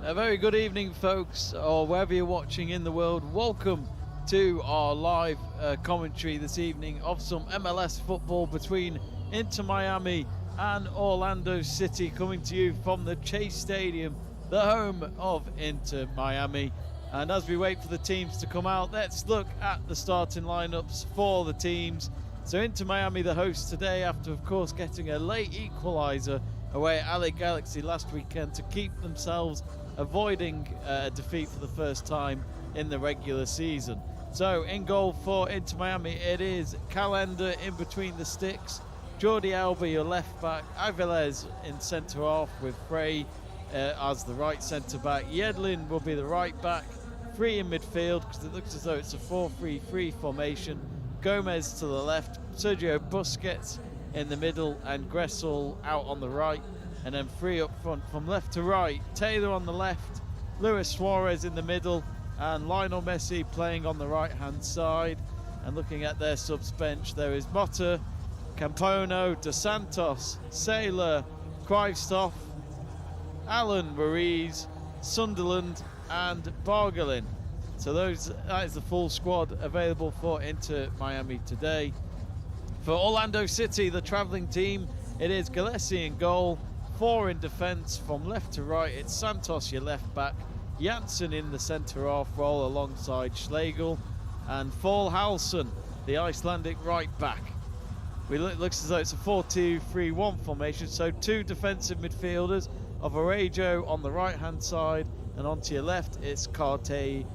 A very good evening, folks, or wherever you're watching in the world. Welcome to our live commentary this evening of some MLS football between Inter Miami and Orlando City, coming to you from the Chase Stadium, the home of Inter Miami. And as we wait for the teams to come out, let's look at the starting lineups for the teams. So Inter Miami, the hosts today, after of course getting a late equaliser away at LA Galaxy last weekend to keep themselves avoiding a defeat for the first time in the regular season. So in goal for Inter Miami, it is Calendar in between the sticks, Jordi Alba your left back, Avilés in centre half with Frey as the right centre back, Yedlin will be the right back, three in midfield because it looks as though it's a 4-3-3 formation, Gomez to the left, Sergio Busquets in the middle and Gressel out on the right, and then three up front from left to right, Taylor on the left, Luis Suarez in the middle, and Lionel Messi playing on the right hand side. And looking at their subs bench, there is Motta, Campono, Dos Santos, Saylor, Kristoff, Alan Ruiz, Sunderland and Bargelin. So that is the full squad available for Inter Miami today. For Orlando City, the travelling team, it is Gillespie in goal, four in defence from left to right. It's Santos your left back, Janssen in the centre half role alongside Schlegel, and Fall Halson, the Icelandic right back. It looks as though it's a 4-2-3-1 formation, so two defensive midfielders of Arejo on the right hand side, and onto your left it's Cartagena.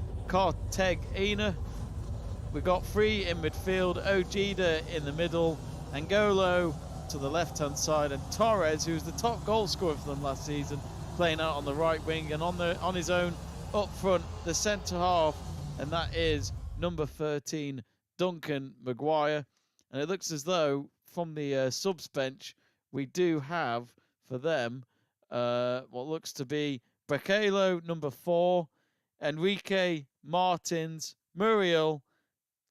We've got three in midfield, Ojeda in the middle, Angolo to the left-hand side, and Torres, who's the top goal scorer for them last season, playing out on the right wing, and on his own up front, the centre half, and that is number 13, Duncan Maguire. And it looks as though from the subs bench, we do have for them what looks to be Brekalo, number 4, Enrique, Martins, Muriel,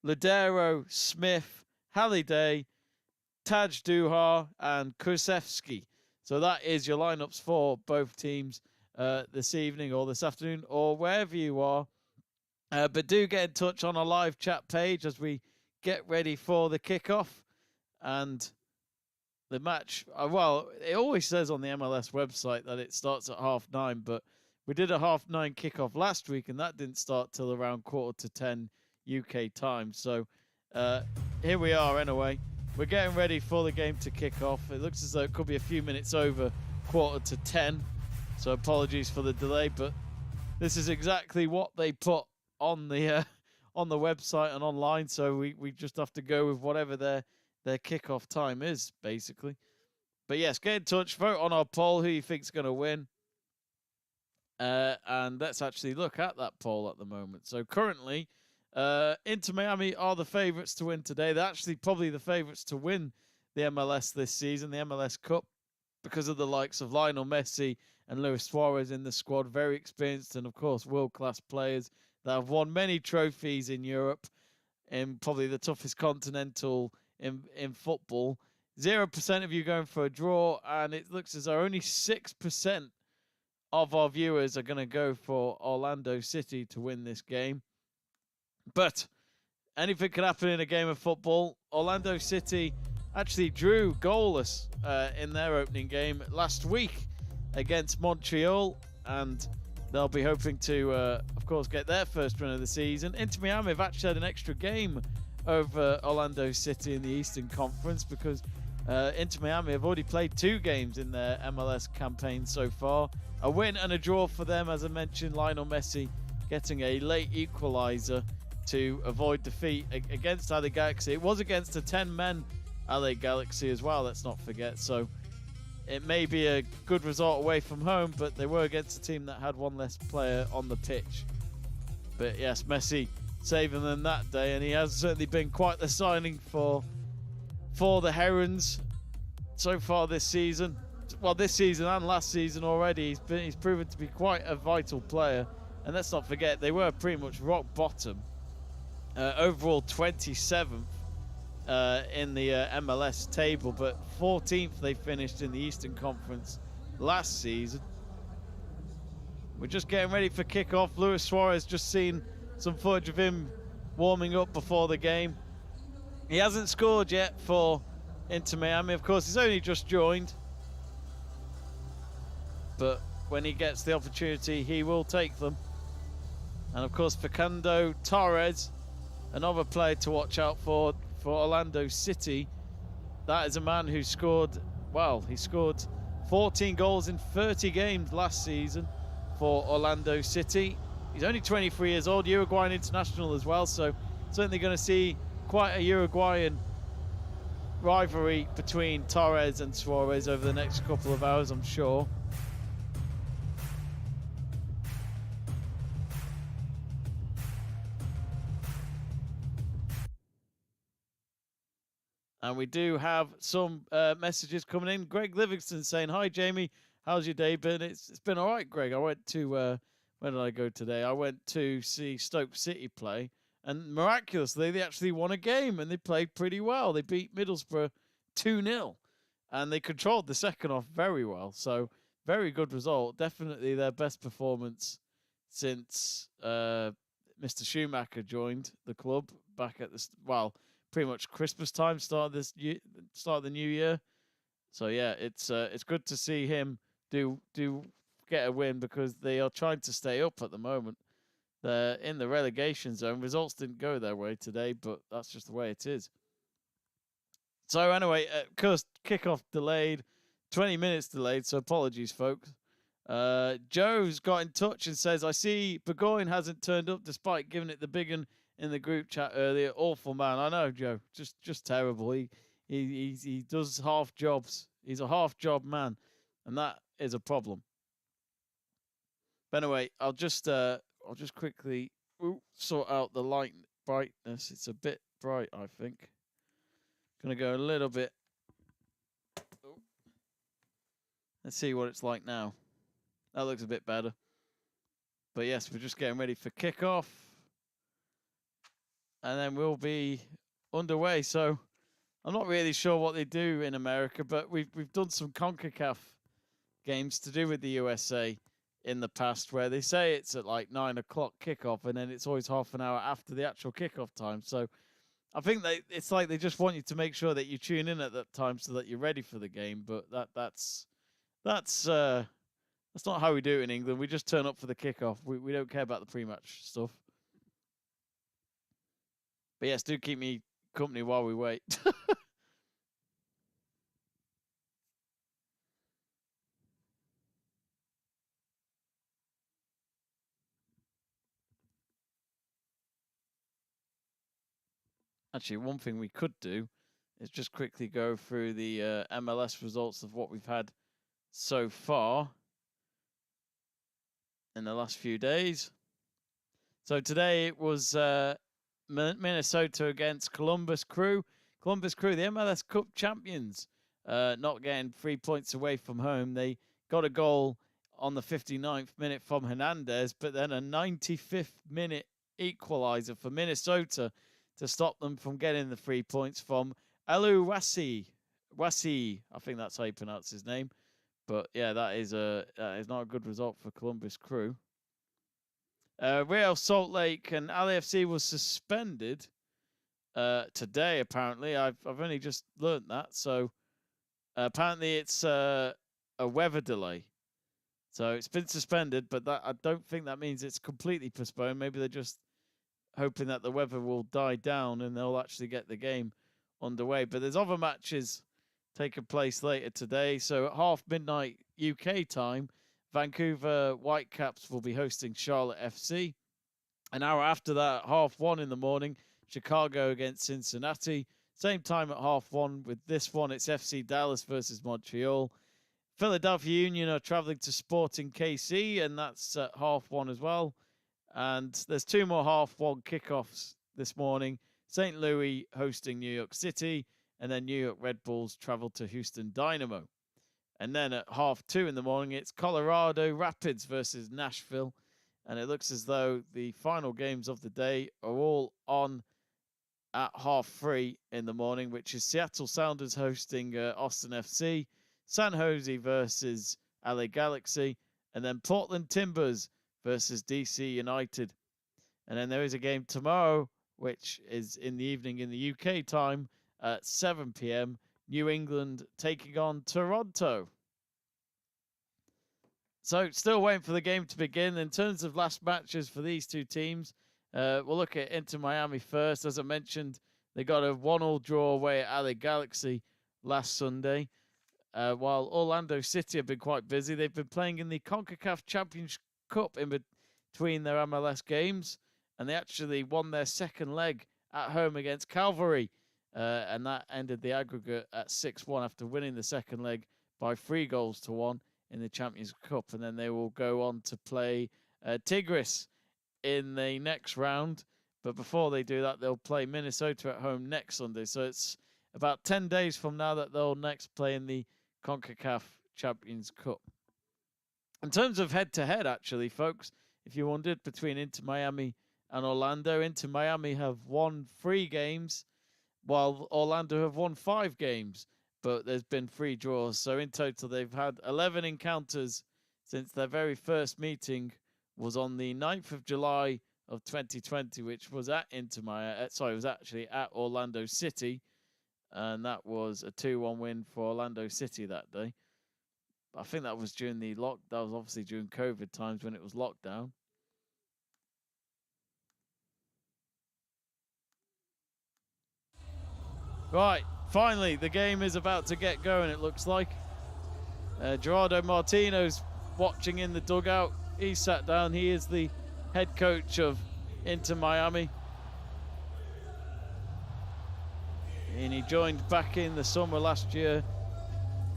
Ladero, Smith, Halliday, Taj Duhar and Kursevsky. So that is your lineups for both teams this evening or this afternoon or wherever you are. But do get in touch on our live chat page as we get ready for the kickoff and the match. Well, it always says on the MLS website that it starts at 9:30, but we did a 9:30 kickoff last week and that didn't start till around 9:45 UK time. So here we are anyway. We're getting ready for the game to kick off. It looks as though it could be a few minutes over 9:45. So apologies for the delay, but this is exactly what they put on the website and online. So we just have to go with whatever their kickoff time is, basically. But yes, get in touch, vote on our poll who you think's going to win. And let's actually look at that poll at the moment. So currently, Inter Miami are the favourites to win today. They're actually probably the favourites to win the MLS this season, the MLS Cup, because of the likes of Lionel Messi and Luis Suarez in the squad. Very experienced and, of course, world-class players that have won many trophies in Europe, in probably the toughest continental in football. 0% of you going for a draw, and it looks as though only 6% of our viewers are going to go for Orlando City to win this game. But anything could happen in a game of football. Orlando City actually drew goalless in their opening game last week against Montreal, and they'll be hoping to, of course, get their first win of the season. Inter Miami have actually had an extra game over Orlando City in the Eastern Conference because Inter Miami have already played 2 games in their MLS campaign so far. A win and a draw for them, as I mentioned. Lionel Messi getting a late equaliser to avoid defeat against LA Galaxy. It was against a 10-man LA Galaxy as well, let's not forget. So it may be a good result away from home, but they were against a team that had one less player on the pitch. But yes, Messi saving them that day, and he has certainly been quite the signing for the Herons so far this season. Well, this season and last season already, he's proven to be quite a vital player. And let's not forget, they were pretty much rock bottom. Overall 27th in the MLS table, but 14th they finished in the Eastern Conference last season. We're just getting ready for kickoff. Luis Suarez, just seen some footage of him warming up before the game. He hasn't scored yet for Inter Miami. Of course, he's only just joined. But when he gets the opportunity, he will take them. And of course, Facundo Torres, another player to watch out for Orlando City. That is a man who scored, well, he scored 14 goals in 30 games last season for Orlando City. He's only 23 years old, Uruguayan international as well, so certainly going to see quite a Uruguayan rivalry between Torres and Suarez over the next couple of hours, I'm sure. And we do have some messages coming in. Greg Livingston saying, "Hi, Jamie. How's your day been?" It's been all right, Greg. I went to, where did I go today? I went to see Stoke City play. And miraculously, they actually won a game. And they played pretty well. They beat Middlesbrough 2-0. And they controlled the second half very well. So, very good result. Definitely their best performance since Mr. Schumacher joined the club back at the, well, pretty much Christmas time, start of the new year. So yeah, it's good to see him do get a win, because they are trying to stay up at the moment. They're in the relegation zone. Results didn't go their way today, but that's just the way it is. So anyway, of course, kickoff delayed, 20 minutes delayed. So apologies, folks. Joe's got in touch and says, "I see Burgoyne hasn't turned up despite giving it the big un in the group chat earlier. Awful man." I know, Joe. Just terrible. He does half jobs. He's a half job man, and that is a problem. But anyway, I'll just quickly sort out the light brightness. It's a bit bright, I think. Gonna go a little bit. Let's see what it's like now. That looks a bit better. But yes, we're just getting ready for kickoff. And then we'll be underway. So I'm not really sure what they do in America, but we've done some CONCACAF games to do with the USA in the past, where they say it's at like 9 o'clock kickoff, and then it's always half an hour after the actual kickoff time. So I think it's like they just want you to make sure that you tune in at that time so that you're ready for the game. But that's not how we do it in England. We just turn up for the kickoff. We don't care about the pre-match stuff. But yes, do keep me company while we wait. Actually, one thing we could do is just quickly go through the MLS results of what we've had so far in the last few days. So today it was Minnesota against Columbus Crew. Columbus Crew, the MLS Cup champions, not getting 3 points away from home. They got a goal on the 59th minute from Hernandez, but then a 95th minute equalizer for Minnesota to stop them from getting the 3 points from Elu Wasi. I think that's how you pronounce his name. But yeah, that is not a good result for Columbus Crew. Real Salt Lake and LAFC was suspended today. Apparently, I've only just learned that. So apparently, it's a weather delay. So it's been suspended, but I don't think that means it's completely postponed. Maybe they're just hoping that the weather will die down and they'll actually get the game underway. But there's other matches taking place later today. So at half midnight UK time, Vancouver Whitecaps will be hosting Charlotte FC. An hour after that, at 1:30 in the morning, Chicago against Cincinnati. Same time at 1:30 with this one, it's FC Dallas versus Montreal. Philadelphia Union are traveling to Sporting KC, and that's at 1:30 as well. And there's two more 1:30 kickoffs this morning. St. Louis hosting New York City, and then New York Red Bulls travel to Houston Dynamo. And then at 2:30 in the morning, it's Colorado Rapids versus Nashville. And it looks as though the final games of the day are all on at 3:30 in the morning, which is Seattle Sounders hosting Austin FC, San Jose versus LA Galaxy, and then Portland Timbers versus DC United. And then there is a game tomorrow, which is in the evening in the UK time at 7 p.m. New England taking on Toronto. So still waiting for the game to begin. In terms of last matches for these two teams, we'll look at Inter Miami first. As I mentioned, they got a 1-1 draw away at LA Galaxy last Sunday. While Orlando City have been quite busy, they've been playing in the CONCACAF Champions Cup in between their MLS games, and they actually won their second leg at home against Calvary, and that ended the aggregate at 6-1 after winning the second leg by 3-1 in the Champions Cup. And then they will go on to play Tigres in the next round. But before they do that, they'll play Minnesota at home next Sunday. So it's about 10 days from now that they'll next play in the CONCACAF Champions Cup. In terms of head-to-head, actually, folks, if you wondered, between Inter Miami and Orlando, Inter Miami have won 3 games, while Orlando have won 5 games. But there's been 3 draws. So in total, they've had 11 encounters since their very first meeting was on the 9th of July of 2020, which was at Inter Miami. Sorry, it was actually at Orlando City. And that was a 2-1 win for Orlando City that day. I think that was during that was obviously during COVID times when it was lockdown. Right, finally, the game is about to get going, it looks like. Gerardo Martino's watching in the dugout. He sat down. He is the head coach of Inter Miami. And he joined back in the summer last year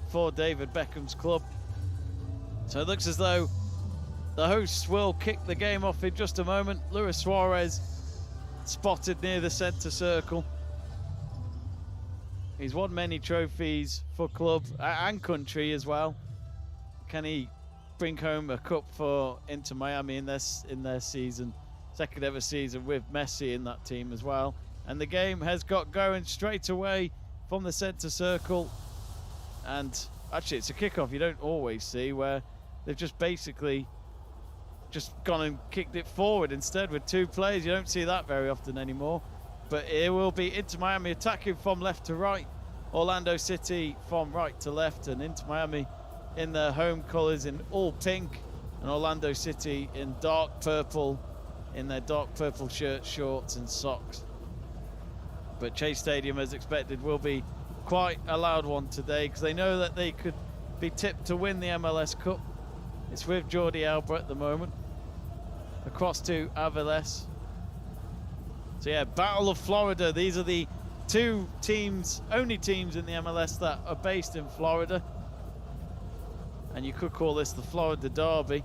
for David Beckham's club. So it looks as though the hosts will kick the game off in just a moment. Luis Suarez spotted near the centre circle. He's won many trophies for club and country as well. Can he bring home a cup for Inter Miami in their season? Second ever season with Messi in that team as well. And the game has got going straight away from the centre circle. And actually, it's a kickoff you don't always see, where they've just basically just gone and kicked it forward instead with 2 players. You don't see that very often anymore. But it will be Inter Miami attacking from left to right, Orlando City from right to left, and Inter Miami in their home colours in all pink, and Orlando City in dark purple, in their dark purple shirts, shorts and socks. But Chase Stadium, as expected, will be quite a loud one today, because they know that they could be tipped to win the MLS Cup. It's with Jordi Alba at the moment. Across to Aviles. So yeah, Battle of Florida. These are the 2 teams, only teams in the MLS that are based in Florida. And you could call this the Florida Derby.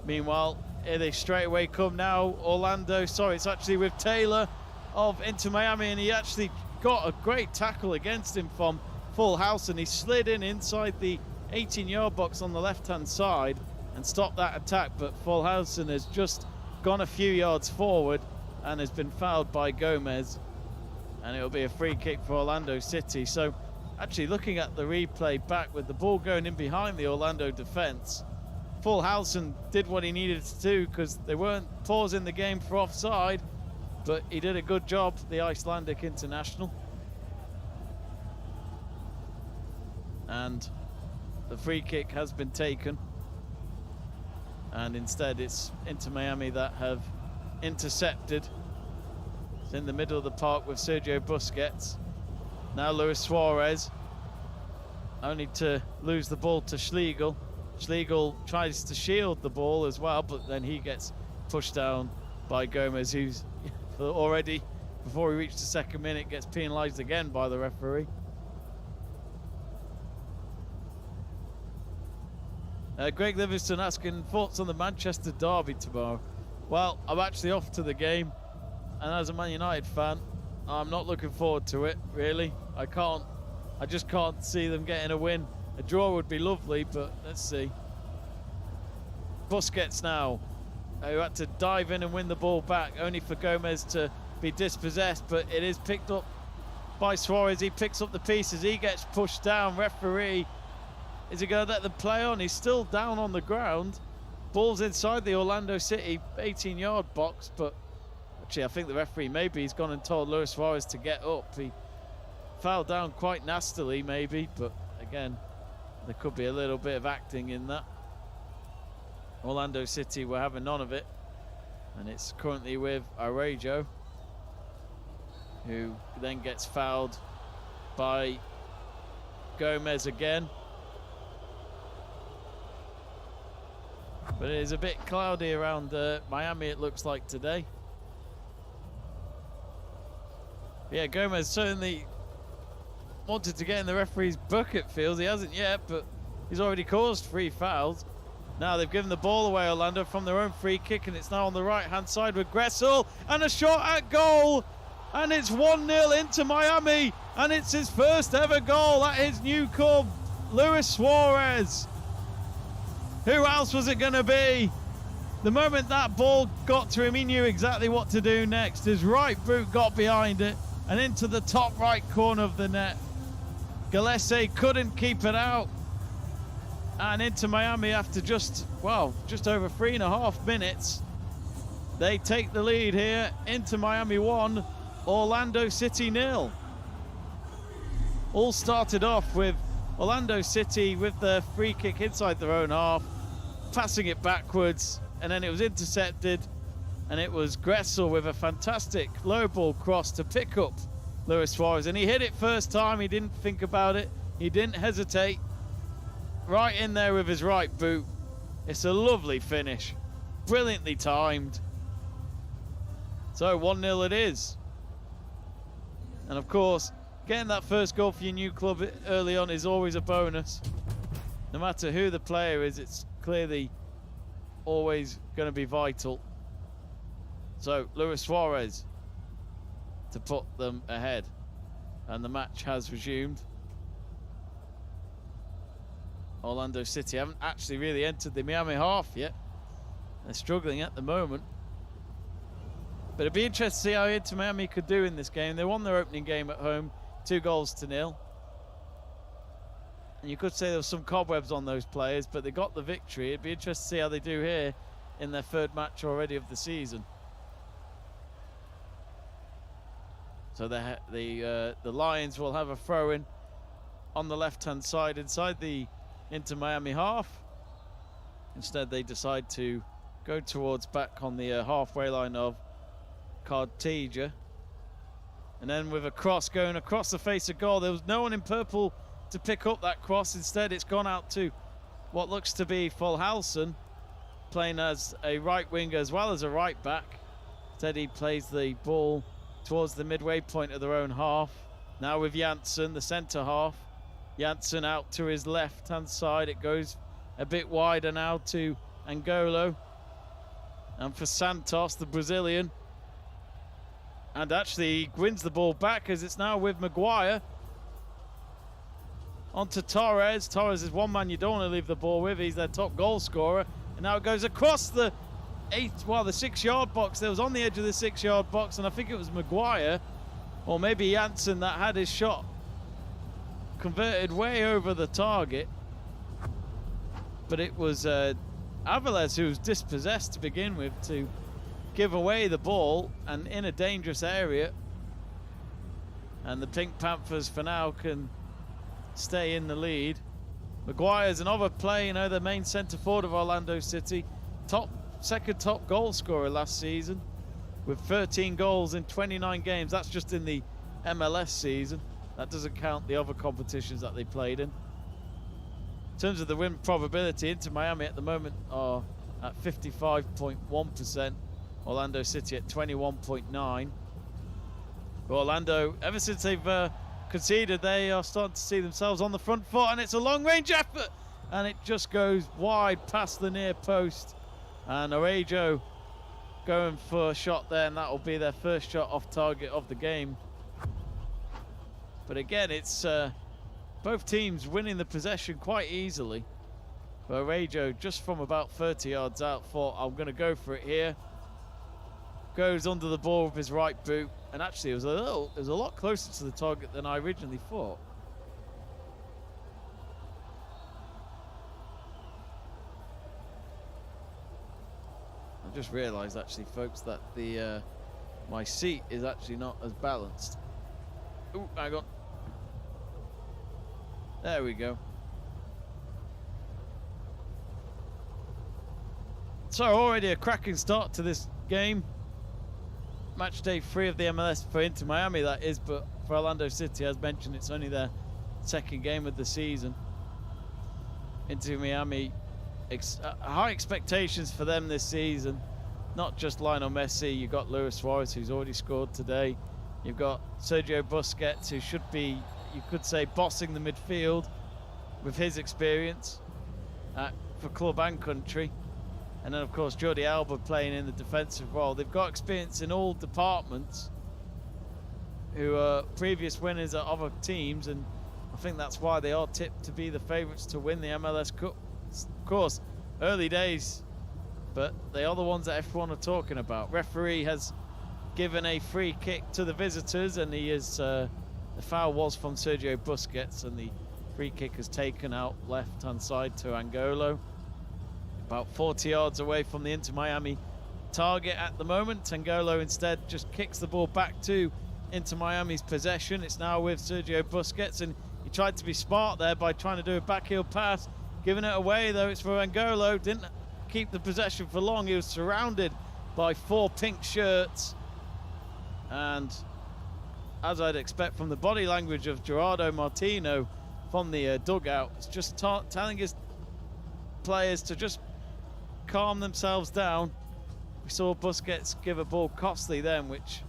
Meanwhile, here they straight away come now. Orlando, sorry, it's actually with Taylor of Inter Miami, and he actually got a great tackle against him from full house, and he slid inside the 18-yard box on the left-hand side and stopped that attack. But Fullhausen has just gone a few yards forward and has been fouled by Gomez, and it'll be a free kick for Orlando City. So actually, looking at the replay back, with the ball going in behind the Orlando defence, Fullhausen did what he needed to do, because they weren't pausing the game for offside, but he did a good job, the Icelandic international. And the free kick has been taken, and instead it's Inter Miami that have intercepted. It's in the middle of the park with Sergio Busquets. Now Luis Suarez, only to lose the ball to Schlegel. Schlegel tries to shield the ball as well, but then he gets pushed down by Gomez, who's already, before he reached the second minute, gets penalised again by the referee. Greg Livingston asking thoughts on the Manchester derby tomorrow. Well, I'm actually off to the game, and as a Man United fan, I'm not looking forward to it, really. I just can't see them getting a win. A draw would be lovely, but let's see. Busquets now, who had to dive in and win the ball back, only for Gomez to be dispossessed, but it is picked up by Suarez. He picks up the pieces, he gets pushed down. Referee Is he going to let them play on? He's still down on the ground. Ball's inside the Orlando City 18-yard box, but actually I think the referee, maybe he's gone and told Luis Suarez to get up. He fell down quite nastily maybe, but again, there could be a little bit of acting in that. Orlando City were having none of it, and it's currently with Araujo, who then gets fouled by Gomez again. But it is a bit cloudy around Miami, it looks like, today. Yeah, Gomez certainly wanted to get in the referee's bucket, feels. He hasn't yet, but he's already caused 3 fouls. Now they've given the ball away, Orlando, from their own free kick, and it's now on the right-hand side with Gressel, and a shot at goal, and it's 1-0 into Miami, and it's his first ever goal at his new club, Luis Suarez. Who else was it going to be? The moment that ball got to him, he knew exactly what to do next. His right boot got behind it and into the top right corner of the net. Gillespie couldn't keep it out. And into Miami after just over 3.5 minutes. They take the lead here. Into Miami 1, Orlando City 0. All started off with Orlando City with the free kick inside their own half, passing it backwards, and then it was intercepted, and it was Gressel with a fantastic low ball cross to pick up Luis Suarez, and he hit it first time. He didn't think about it, he didn't hesitate, right in there with his right boot. It's a lovely finish, brilliantly timed. So 1-0 it is, and of course getting that first goal for your new club early on is always a bonus. No matter who the player is, it's clearly always going to be vital. So Luis Suarez to put them ahead, and the match has resumed. Orlando City haven't actually really entered the Miami half yet. They're struggling at the moment. But it'd be interesting to see how Inter Miami could do in this game. They won their opening game at home, 2-0. And you could say there was some cobwebs on those players, but they got the victory. It'd be interesting to see how they do here in their 3rd match already of the season. So the Lions will have a throw-in on the left-hand side inside the Inter Miami half. Instead, they decide to go towards back on the halfway line of Cartija. And then with a cross going across the face of goal, there was no one in purple to pick up that cross. Instead, it's gone out to what looks to be Fulhalson, playing as a right winger as well as a right back. Instead, he plays the ball towards the midway point of their own half. Now with Janssen, the centre half. Janssen out to his left-hand side. It goes a bit wider now to Angolo. And for Santos, the Brazilian. And actually, he wins the ball back as it's now with Maguire. On to Torres. Torres is one man you don't want to leave the ball with. He's their top goal scorer. And now it goes across the 6-yard box. There was on the edge of the 6-yard box, and I think it was Maguire, or maybe Janssen, that had his shot converted way over the target. But it was Aviles who was dispossessed to begin with to give away the ball and in a dangerous area. And the Pink Panthers for now can stay in the lead. Maguire's another play, the main centre forward of Orlando City. Second top goal scorer last season with 13 goals in 29 games. That's just in the MLS season. That doesn't count the other competitions that they played in. In terms of the win probability, Inter Miami at the moment are at 55.1%. Orlando City at 21.9%. Orlando, ever since they've conceded, they are starting to see themselves on the front foot, and it's a long-range effort, and it just goes wide past the near post. And Araujo going for a shot there, and that will be their first shot off target of the game. But again, it's both teams winning the possession quite easily. But Araujo, just from about 30 yards out, thought, I'm going to go for it here. Goes under the ball with his right boot, and actually it was a lot closer to the target than I originally thought. Just realised actually, folks, that the my seat is actually not as balanced. Ooh, hang on. There we go. So already a cracking start to this game. Match day 3 of the MLS for Inter Miami, that is, but for Orlando City, as mentioned, it's only their second game of the season. Inter Miami, high expectations for them this season. Not just Lionel Messi, you've got Luis Suarez, who's already scored today. You've got Sergio Busquets, who should be, you could say, bossing the midfield with his experience for club and country. And then, of course, Jordi Alba playing in the defensive role. They've got experience in all departments, who are previous winners at other teams, and I think that's why they are tipped to be the favourites to win the MLS Cup. Of course, early days, but they are the ones that everyone are talking about. Referee has given a free kick to the visitors, and he is the foul was from Sergio Busquets, and the free kick is taken out left-hand side to Angolo. About 40 yards away from the Inter Miami target at the moment. Angolo instead just kicks the ball back to Inter Miami's possession. It's now with Sergio Busquets, and he tried to be smart there by trying to do a backheel pass, giving it away, though it's for Angolo. Didn't keep the possession for long. He was surrounded by 4 pink shirts, and as I'd expect from the body language of Gerardo Martino from the dugout, it's just telling his players to just calm themselves down. We saw Busquets give a ball costly then, which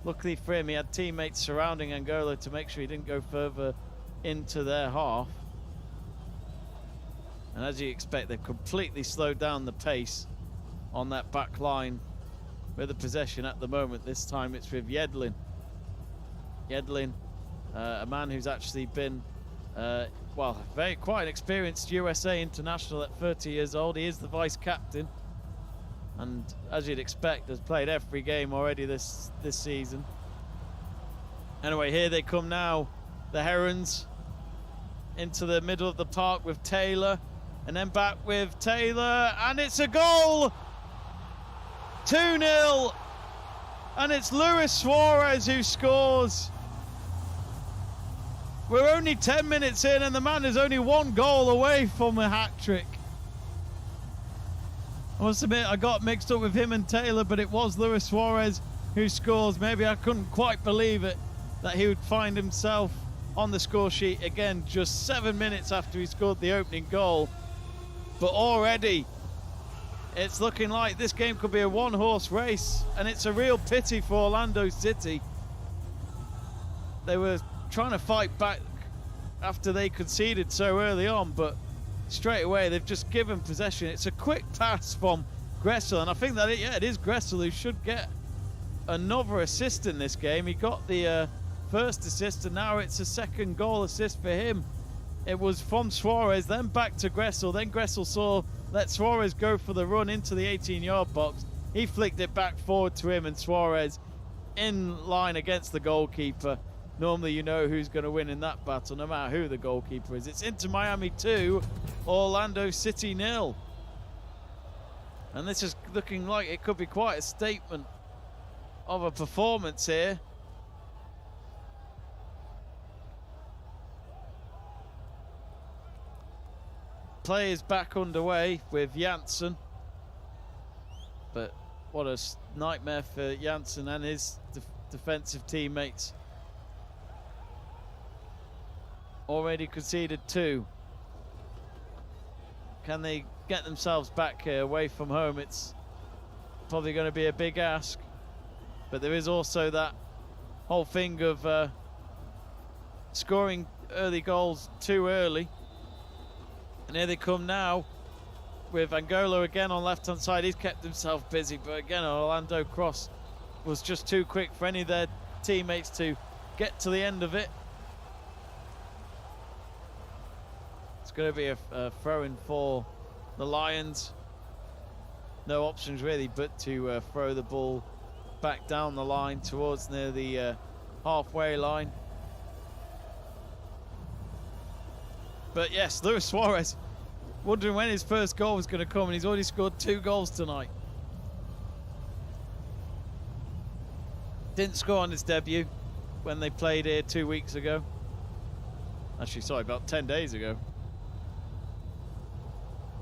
luckily for him, he had teammates surrounding Angolo to make sure he didn't go further into their half. And as you expect, they've completely slowed down the pace on that back line with the possession at the moment. This time it's with Yedlin. Yedlin, a man who's actually been quite an experienced USA international at 30 years old. He is the vice captain, and as you'd expect, has played every game already this season. Anyway, here they come now, the Herons, into the middle of the park with Taylor, and then back with Taylor, and it's a goal! 2-0, and it's Luis Suarez who scores. We're only 10 minutes in, and the man is only 1 goal away from a hat-trick. I must admit, I got mixed up with him and Taylor, but it was Luis Suarez who scores. Maybe I couldn't quite believe it, that he would find himself on the score sheet again just 7 minutes after he scored the opening goal. But already, it's looking like this game could be a one-horse race, and it's a real pity for Orlando City. They were trying to fight back after they conceded so early on, but straight away they've just given possession. It's a quick pass from Gressel, and I think that it is Gressel who should get another assist in this game. He got the first assist, and now it's a second goal assist for him. It was from Suarez, then back to Gressel, then Gressel let Suarez go for the run into the 18-yard box. He flicked it back forward to him, and Suarez in line against the goalkeeper. Normally you know who's going to win in that battle, no matter who the goalkeeper is. It's Inter Miami 2, Orlando City 0. And this is looking like it could be quite a statement of a performance here. Play is back underway with Janssen. But what a nightmare for Janssen and his defensive teammates. Already conceded 2. Can they get themselves back here away from home? It's probably going to be a big ask, but there is also that whole thing of scoring early goals too early. And here they come now with Angolo again on left-hand side. He's kept himself busy, but again, Orlando cross was just too quick for any of their teammates to get to the end of it. It's going to be a throw-in for the Lions. No options really but to throw the ball back down the line towards near the halfway line. But yes, Luis Suarez wondering when his first goal was going to come, and he's already scored 2 goals tonight. Didn't score on his debut when they played here 2 weeks ago. Actually, sorry, about 10 days ago.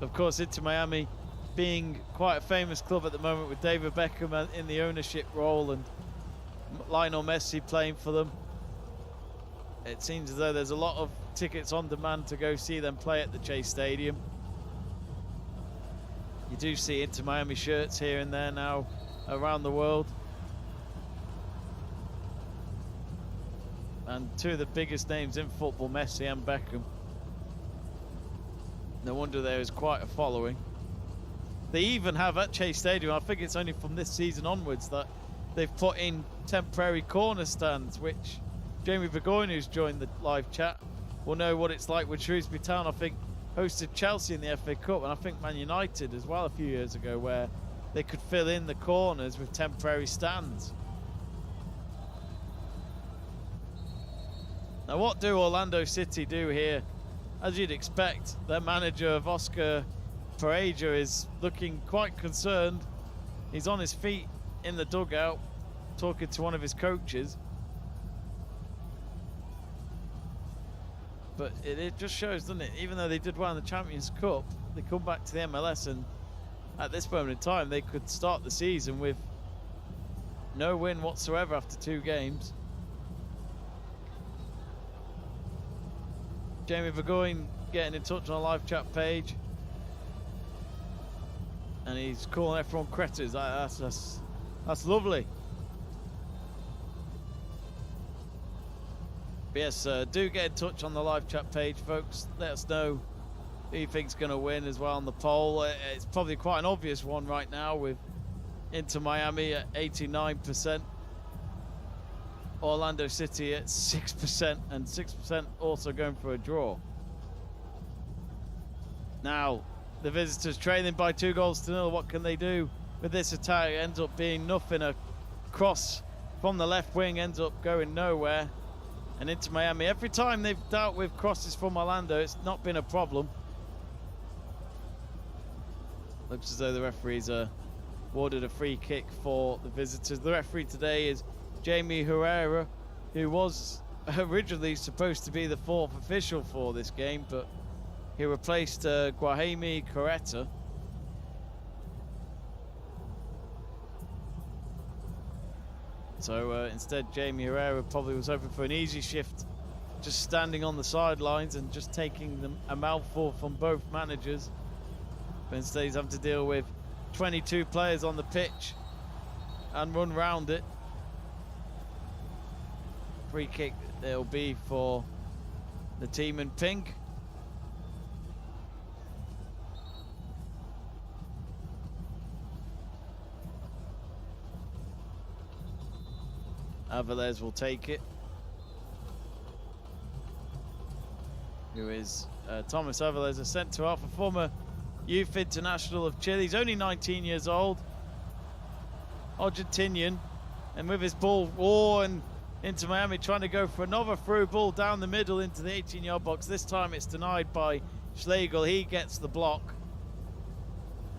Of course, Inter Miami being quite a famous club at the moment with David Beckham in the ownership role and Lionel Messi playing for them. It seems as though there's a lot of tickets on demand to go see them play at the Chase Stadium. You do see Inter Miami shirts here and there now around the world. And two of the biggest names in football, Messi and Beckham. No wonder there is quite a following. They even have at Chase Stadium, I think it's only from this season onwards, that they've put in temporary corner stands, which Jamie Davies, who's joined the live chat, will know what it's like with Shrewsbury Town. I think hosted Chelsea in the FA Cup, and I think Man United as well a few years ago, where they could fill in the corners with temporary stands. Now, what do Orlando City do here? As you'd expect, their manager, Oscar Pereira, is looking quite concerned. He's on his feet in the dugout, talking to one of his coaches. But it just shows, doesn't it? Even though they did well in the Champions Cup, they come back to the MLS, and at this moment in time, they could start the season with no win whatsoever after 2 games. Jamie Davies getting in touch on a live chat page, and he's calling everyone cretins. That's lovely. But yes, do get in touch on the live chat page, folks. Let us know who you think's going to win as well on the poll. It's probably quite an obvious one right now with Inter Miami at 89%, Orlando City at 6%, and 6% also going for a draw. Now, the visitors trailing by 2-0. What can they do with this attack? It ends up being nothing. A cross from the left wing ends up going nowhere. And Inter Miami, every time they've dealt with crosses from Orlando, it's not been a problem. Looks as though the referees awarded a free kick for the visitors. The referee today is Jamie Herrera, who was originally supposed to be the 4th official for this game, but he replaced Guahemi Coretta. So instead, Jamie Herrera probably was hoping for an easy shift, just standing on the sidelines and just taking them a mouthful from both managers. But instead, he's having to deal with 22 players on the pitch and run round it. Free kick it'll be for the team in pink. Avilés will take it. Who is Thomas Avilés, a centre-half, a former youth international of Chile. He's only 19 years old. Argentinian. And with his ball, and Inter Miami trying to go for another through ball down the middle into the 18-yard box. This time it's denied by Schlegel. He gets the block.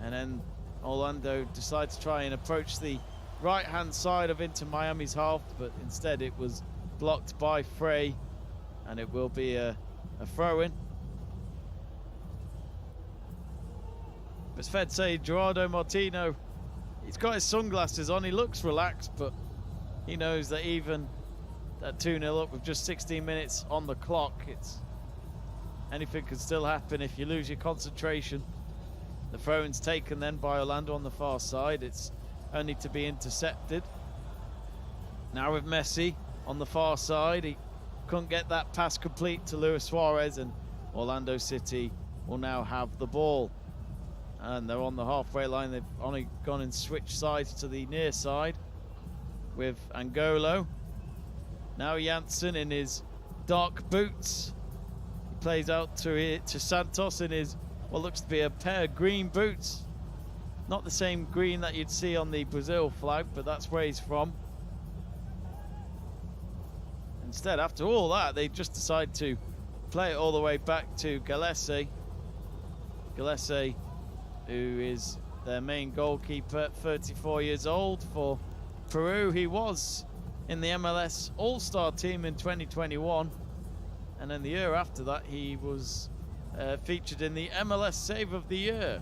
And then Orlando decides to try and approach the right-hand side of Inter Miami's half, but instead it was blocked by Frey, and it will be a throw-in. It's fair to say Gerardo Martino, he's got his sunglasses on, he looks relaxed, but he knows that even at 2-0 up with just 16 minutes on the clock, anything can still happen if you lose your concentration. The throw-in's taken then by Orlando on the far side. It's only to be intercepted. Now with Messi on the far side, he couldn't get that pass complete to Luis Suarez, and Orlando City will now have the ball. And they're on the halfway line. They've only gone and switched sides to the near side with Angolo. Now Janssen in his dark boots. He plays out to Santos in his what looks to be a pair of green boots. Not the same green that you'd see on the Brazil flag, but that's where he's from. Instead, after all that, they just decide to play it all the way back to Galese. Galese, who is their main goalkeeper, 34 years old for Peru. He was in the MLS All-Star team in 2021. And then the year after that, he was featured in the MLS Save of the Year.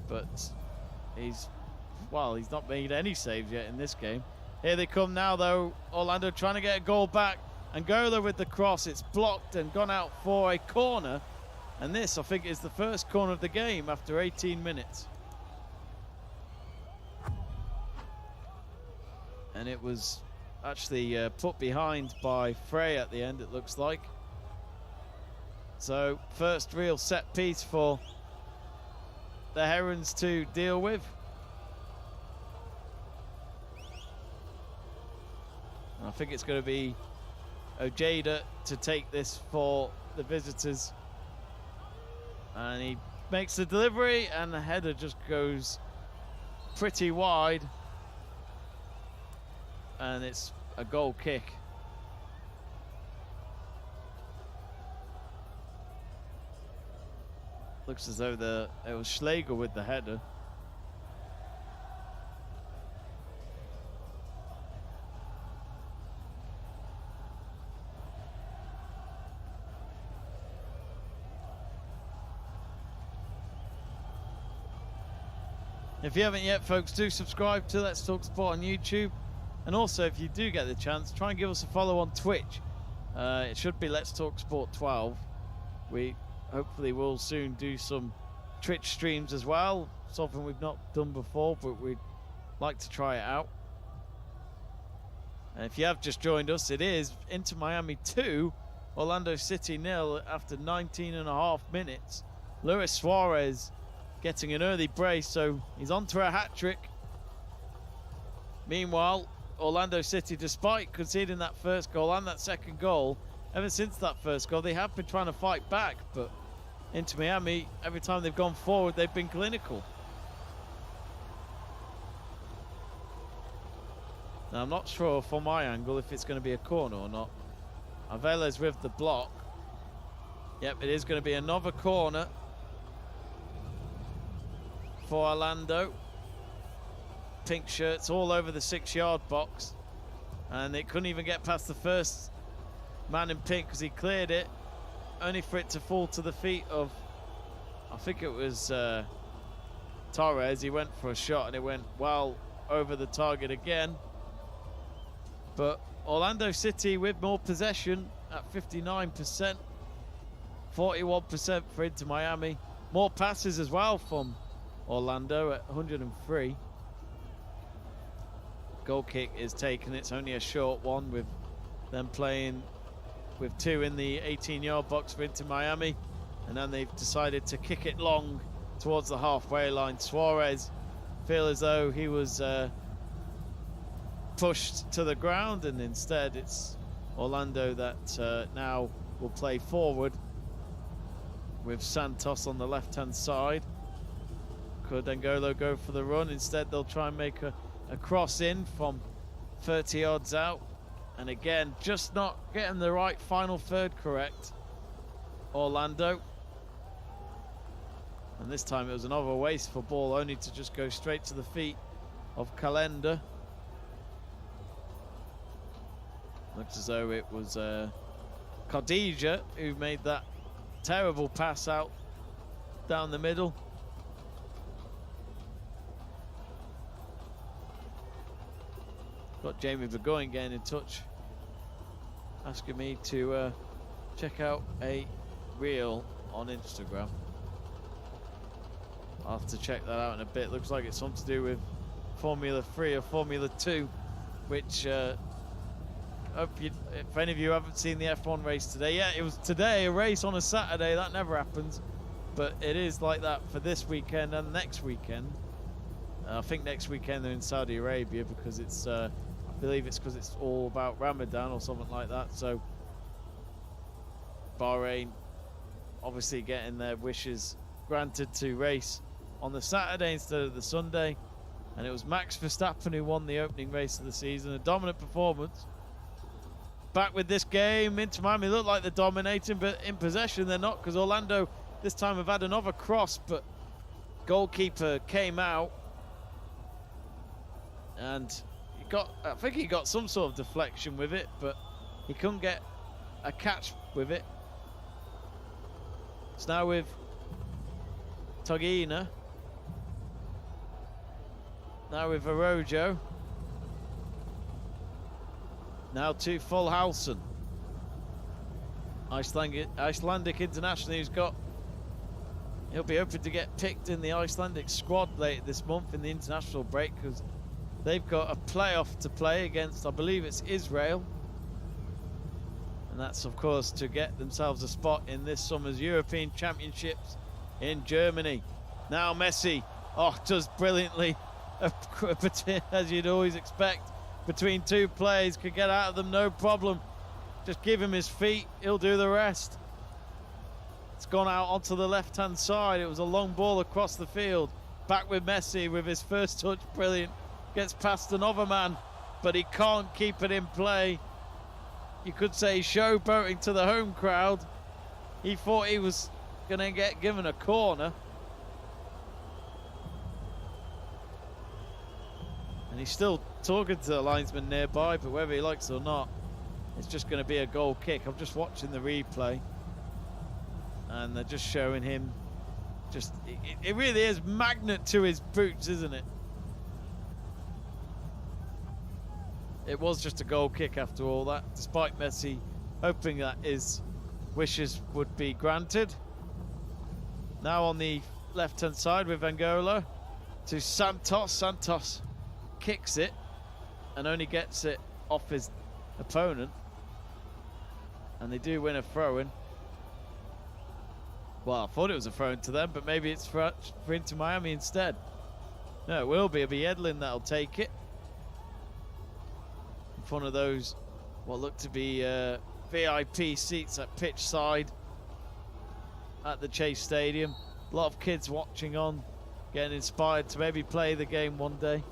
But he's not made any saves yet in this game. Here they come now, though. Orlando trying to get a goal back. Angola with the cross. It's blocked and gone out for a corner. And this, I think, is the first corner of the game after 18 minutes. And it was actually put behind by Frey at the end, it looks like. So, first real set piece for the Herons to deal with. I think it's going to be Ojeda to take this for the visitors. And he makes the delivery, and the header just goes pretty wide. And it's a goal kick. Looks as though it was Schlegel with the header. If you haven't yet, folks, do subscribe to Let's Talk Sport on YouTube. And also, if you do get the chance, try and give us a follow on Twitch. It should be Let's Talk Sport 12. We hopefully will soon do some Twitch streams as well. Something we've not done before, but we'd like to try it out. And if you have just joined us, it is Inter Miami 2, Orlando City 0 after 19.5 minutes. Luis Suarez getting an early brace, so he's on to a hat-trick. Meanwhile, Orlando City, despite conceding that first goal and that second goal, ever since that first goal, they have been trying to fight back, but Inter Miami, every time they've gone forward, they've been clinical. Now, I'm not sure from my angle if it's going to be a corner or not. Avella's with the block. Yep, it is going to be another corner for Orlando. Pink shirts all over the 6-yard box, and it couldn't even get past the first man in pink because he cleared it, only for it to fall to the feet of, I think it was Torres. He went for a shot and it went well over the target again. But Orlando City with more possession at 59%, 41% for Inter Miami. More passes as well from Orlando at 103. Goal kick is taken. It's only a short one, with them playing with 2 in the 18-yard box for Inter Miami, and then they've decided to kick it long towards the halfway line. Suarez feel as though he was pushed to the ground, and instead it's Orlando that now will play forward with Santos on the left-hand side. Could Angola go for the run? Instead, they'll try and make a cross in from 30 yards out, and again, just not getting the right final third correct, Orlando. And this time it was another wasteful ball, only to just go straight to the feet of Calenda. Looks as though it was Khadija who made that terrible pass out down the middle. Got Jamie Burgoyne getting in touch, asking me to check out a reel on Instagram. I'll have to check that out in a bit. Looks like it's something to do with Formula 3 or Formula 2, which if any of you haven't seen the F1 race today, yeah, it was today, a race on a Saturday. That never happens, but it is like that for this weekend and next weekend. I think next weekend they're in Saudi Arabia because it's I believe it's because it's all about Ramadan or something like that. So Bahrain obviously getting their wishes granted to race on the Saturday instead of the Sunday. And it was Max Verstappen who won the opening race of the season. A dominant performance. Back with this game, Inter Miami look like they're dominating, but in possession they're not, because Orlando this time have had another cross, but goalkeeper came out. And I think he got some sort of deflection with it, but he couldn't get a catch with it. It's now with Togina. Now with Arojo. Now to Fulhausen. Icelandic international he'll be hoping to get picked in the Icelandic squad late this month in the international break, because they've got a playoff to play against, I believe it's Israel. And that's, of course, to get themselves a spot in this summer's European Championships in Germany. Now Messi, does brilliantly, as you'd always expect, between two players, could get out of them no problem. Just give him his feet, he'll do the rest. It's gone out onto the left-hand side. It was a long ball across the field. Back with Messi with his first touch, brilliant. Gets past another man, but he can't keep it in play. You could say showboating to the home crowd. He thought he was going to get given a corner. And he's still talking to the linesman nearby, but whether he likes it or not, it's just going to be a goal kick. I'm just watching the replay, and they're just showing him. It really is magnet to his boots, isn't it? It was just a goal kick after all that, despite Messi hoping that his wishes would be granted. Now on the left-hand side with Angola to Santos. Santos kicks it and only gets it off his opponent. And they do win a throw-in. Well, I thought it was a throw-in to them, but maybe it's for Inter Miami instead. No, it will be. It'll be Edlin that'll take it. In front of those, what look to be VIP seats at pitch side at the Chase Stadium. A lot of kids watching on, getting inspired to maybe play the game one day.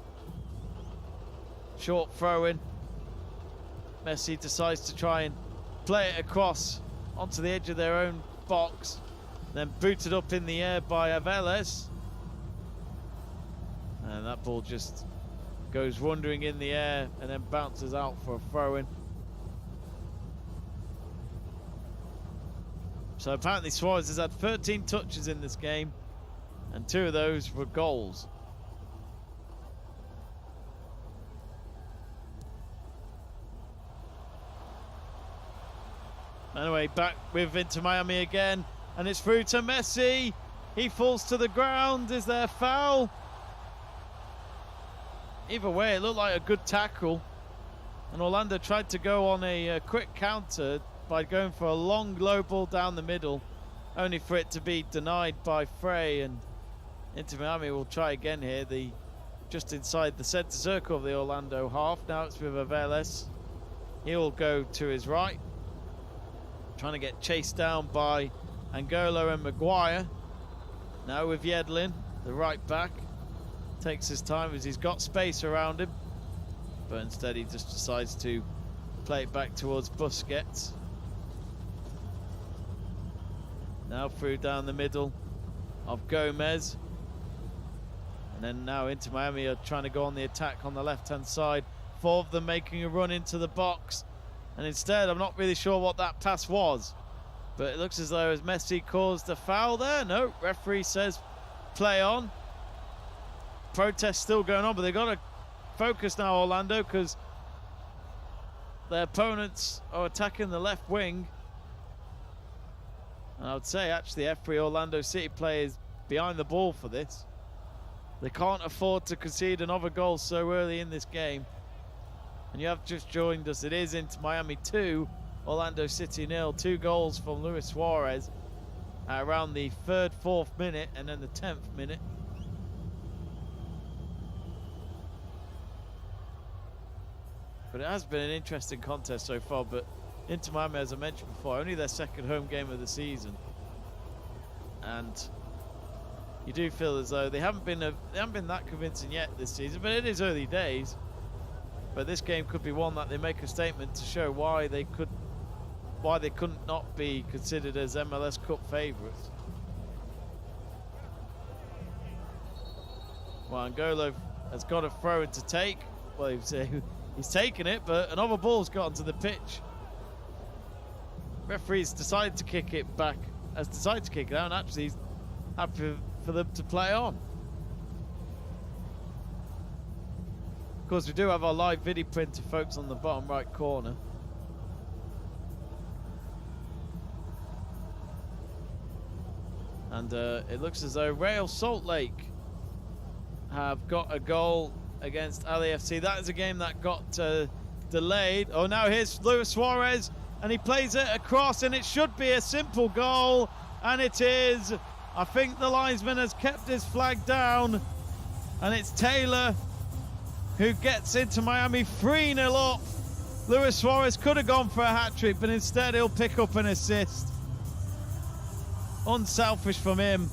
Short throw-in. Messi decides to try and play it across onto the edge of their own box, then booted up in the air by Aveles, and that ball just goes wandering in the air and then bounces out for a throw-in. So apparently Suarez has had 13 touches in this game, and 2 of those were goals. Anyway, back with Inter Miami again, and it's through to Messi. He falls to the ground. Is there a foul? Either way, it looked like a good tackle, and Orlando tried to go on a quick counter by going for a long low ball down the middle, only for it to be denied by Frey, and Inter Miami will try again here, just inside the centre circle of the Orlando half. Now it's with Aveles. He'll go to his right, trying to get chased down by Angola and Maguire. Now with Yedlin, the right back, takes his time as he's got space around him, but instead he just decides to play it back towards Busquets. Now through down the middle of Gomez, and then now Inter Miami are trying to go on the attack on the left hand side. 4 of them making a run into the box, and instead I'm not really sure what that pass was, but it looks as though as Messi caused a foul there. No, referee says play on. Protest still going on, but they've got to focus now, Orlando, because their opponents are attacking the left wing. And I would say actually every Orlando City player is behind the ball for this. They can't afford to concede another goal so early in this game. And you have just joined us. It is Inter Miami 2, Orlando City 0. 2 goals from Luis Suarez at around the 3rd, 4th minute, and then the 10th minute. But it has been an interesting contest so far. But Inter Miami, as I mentioned before, only their 2nd home game of the season, and you do feel as though they haven't been that convincing yet this season. But it is early days. But this game could be one that they make a statement to show why they couldn't not be considered as MLS Cup favourites. Well, Angola has got a throw in to take. Well, he's taken it, but another ball's got onto the pitch. Referee's decided to kick it back, has decided to kick it out, and actually he's happy for them to play on. Of course, we do have our live video printer, folks, on the bottom right corner. And it looks as though Real Salt Lake have got a goal against LAFC. That is a game that got delayed. Oh, now here's Luis Suarez, and he plays it across, and it should be a simple goal, and it is. I think the linesman has kept his flag down, and it's Taylor who gets into Miami 3-0 up. Luis Suarez could have gone for a hat-trick, but instead he'll pick up an assist. Unselfish from him.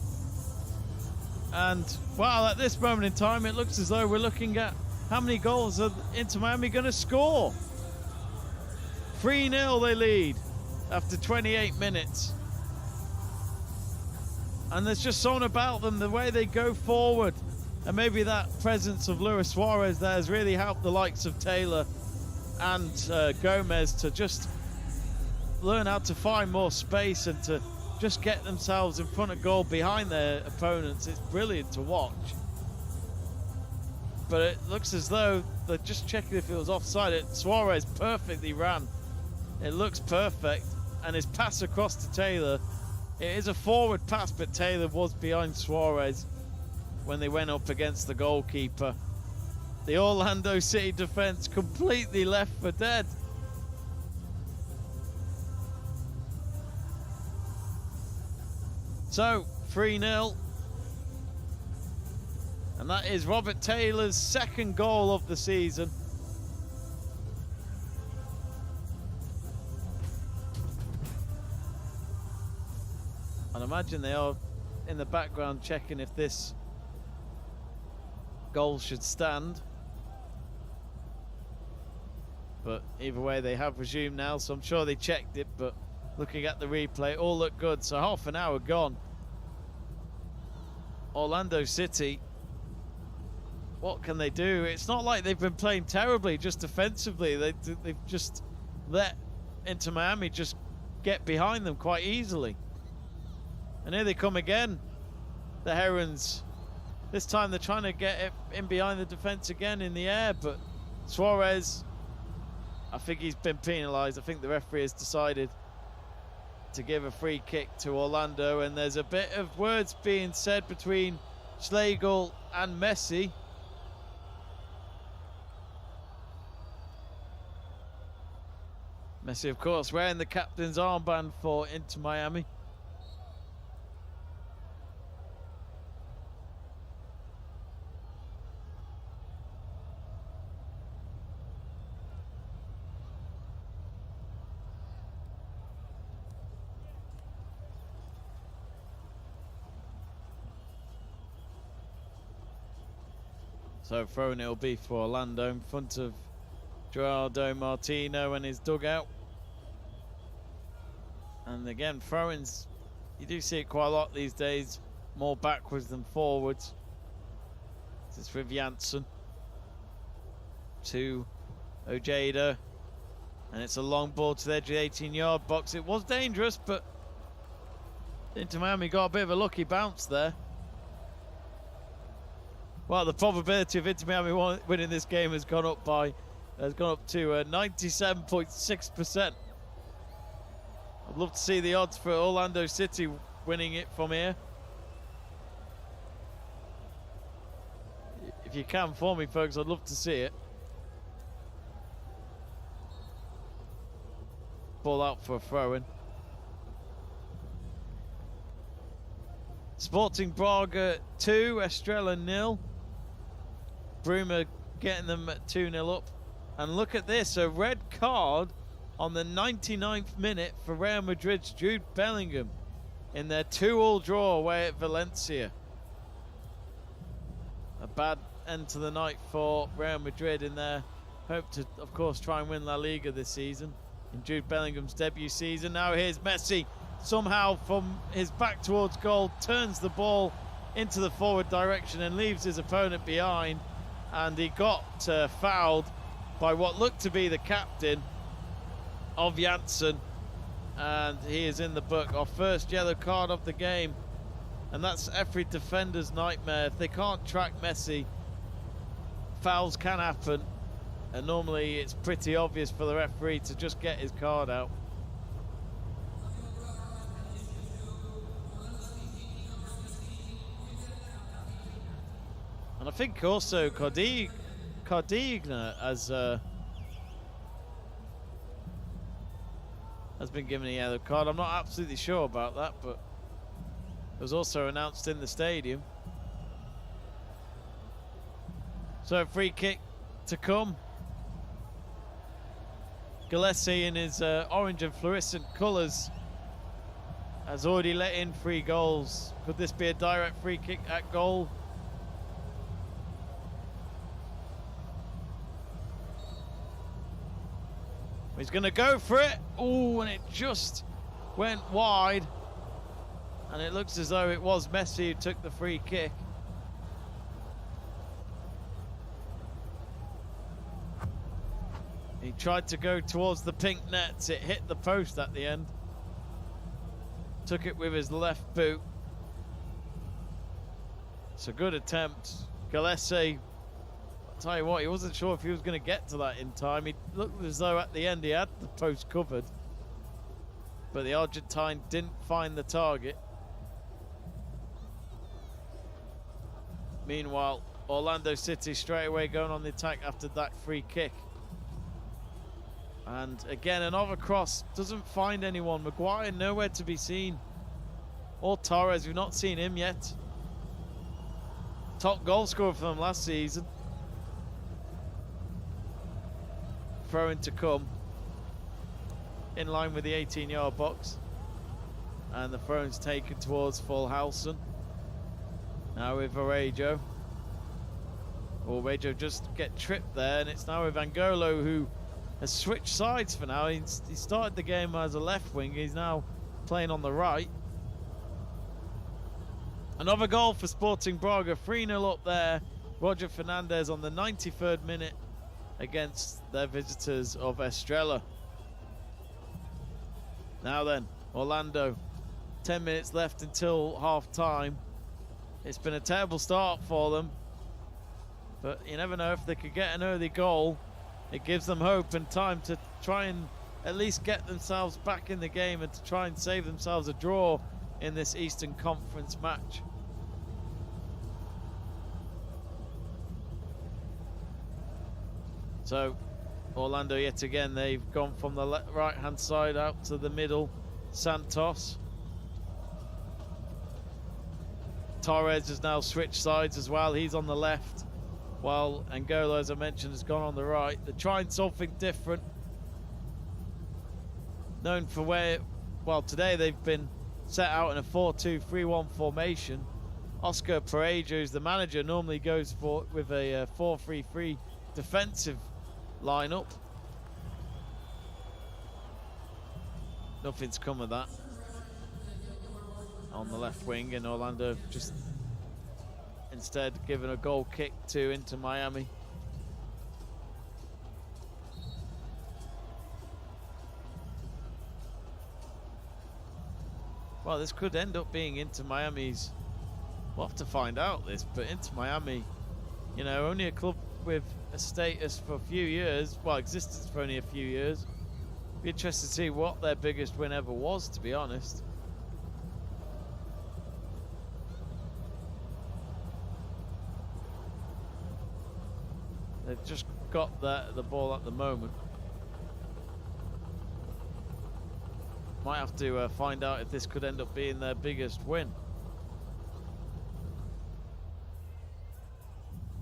And, well, at this moment in time, it looks as though we're looking at how many goals are Inter Miami going to score. 3-0 they lead after 28 minutes. And there's just something about them, the way they go forward. And maybe that presence of Luis Suarez there has really helped the likes of Taylor and Gomez to just learn how to find more space and to just get themselves in front of goal behind their opponents. It's brilliant to watch. But it looks as though they're just checking if it was offside. Suarez perfectly ran. It looks perfect. And his pass across to Taylor, it is a forward pass, but Taylor was behind Suarez when they went up against the goalkeeper. The Orlando City defense completely left for dead. So, 3-0. And that is Robert Taylor's second goal of the season. And I imagine they are in the background checking if this goal should stand. But either way, they have resumed now, so I'm sure they checked it, but looking at the replay, all looked good. So half an hour gone. Orlando City, what can they do? It's not like they've been playing terribly, just defensively. They've just let Inter Miami just get behind them quite easily. And here they come again, the Herons. This time they're trying to get it in behind the defense again in the air, but Suarez, I think he's been penalised. I think the referee has decided to give a free kick to Orlando, and there's a bit of words being said between Schlegel and Messi. Messi, of course, wearing the captain's armband for Inter Miami. So throw-in it'll be for Orlando in front of Gerardo Martino and his dugout. And again, throw-ins, you do see it quite a lot these days, more backwards than forwards. This is with Janssen to Ojeda, and it's a long ball to the edge of the 18-yard box. It was dangerous, but Inter Miami got a bit of a lucky bounce there. Well, the probability of Inter Miami winning this game has gone up to 97.6%. I'd love to see the odds for Orlando City winning it from here. If you can for me, folks, I'd love to see it. Ball out for a throw-in. Sporting Braga 2, Estrella 0. Bruma getting them at 2-0 up. And look at this, a red card on the 99th minute for Real Madrid's Jude Bellingham in their 2-2 draw away at Valencia. A bad end to the night for Real Madrid in their hope to, of course, try and win La Liga this season. In Jude Bellingham's debut season. Now here's Messi, somehow from his back towards goal, turns the ball into the forward direction and leaves his opponent behind. and he got fouled by what looked to be the captain of Janssen, and he is in the book. Our first yellow card of the game, and that's every defender's nightmare. If they can't track Messi, fouls can happen, and normally it's pretty obvious for the referee to just get his card out. And I think also Cardigna has been given a yellow card. I'm not absolutely sure about that, but it was also announced in the stadium. So a free kick to come. Gillespie in his orange and fluorescent colours has already let in 3 goals. Could this be a direct free kick at goal? He's going to go for it. Oh, and it just went wide. And it looks as though it was Messi who took the free kick. He tried to go towards the pink nets. It hit the post at the end. Took it with his left boot. It's a good attempt. Gillespie, I'll tell you what, he wasn't sure if he was going to get to that in time. He looked as though at the end he had the post covered, but the Argentine didn't find the target. Meanwhile, Orlando City straight away going on the attack after that free kick. And again, another cross, doesn't find anyone. Maguire nowhere to be seen. Or Torres, we've not seen him yet. Top goal scorer for them last season. Throw in to come. In line with the 18-yard box. And the throw-in's taken towards Fulhausen. Now with Varejo. Varejo just get tripped there, and it's now with Angolo, who has switched sides for now. He started the game as a left wing. He's now playing on the right. Another goal for Sporting Braga. 3-0 up there. Roger Fernandez on the 93rd minute against their visitors of Estrella. Now then, Orlando. 10 minutes left until half-time. It's been a terrible start for them, but you never know, if they could get an early goal, it gives them hope and time to try and at least get themselves back in the game and to try and save themselves a draw in this Eastern Conference match. So Orlando yet again, they've gone from the right hand side out to the middle. Santos. Torres has now switched sides as well. He's on the left, while Angola, as I mentioned, has gone on the right. They're trying something different. Known for well, today they've been set out in a 4-2-3-1 formation. Oscar Pereira, who's the manager, normally goes with a 4-3-3 defensive lineup. Nothing's come of that on the left wing, and Orlando just instead given a goal kick to Inter Miami. Well, this could end up being Inter Miami's, we'll have to find out this, but Inter Miami, you know, only a club with a status for a few years, well, existence for only a few years. Be interested to see what their biggest win ever was, to be honest. They've just got the ball at the moment. Might have to find out if this could end up being their biggest win.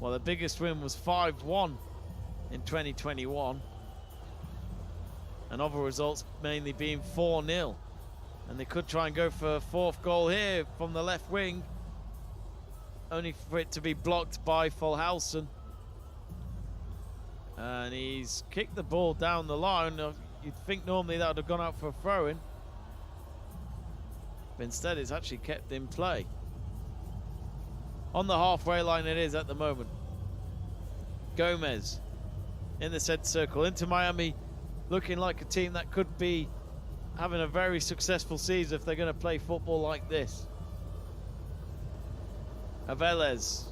Well, their biggest win was 5-1 in 2021. And other results mainly being 4-0. And they could try and go for a fourth goal here from the left wing, only for it to be blocked by Fulhausen. And he's kicked the ball down the line. You'd think normally that would have gone out for a throw-in, but instead it's actually kept in play. On the halfway line it is at the moment. Gomez in the centre circle. Inter Miami looking like a team that could be having a very successful season if they're going to play football like this. Avelez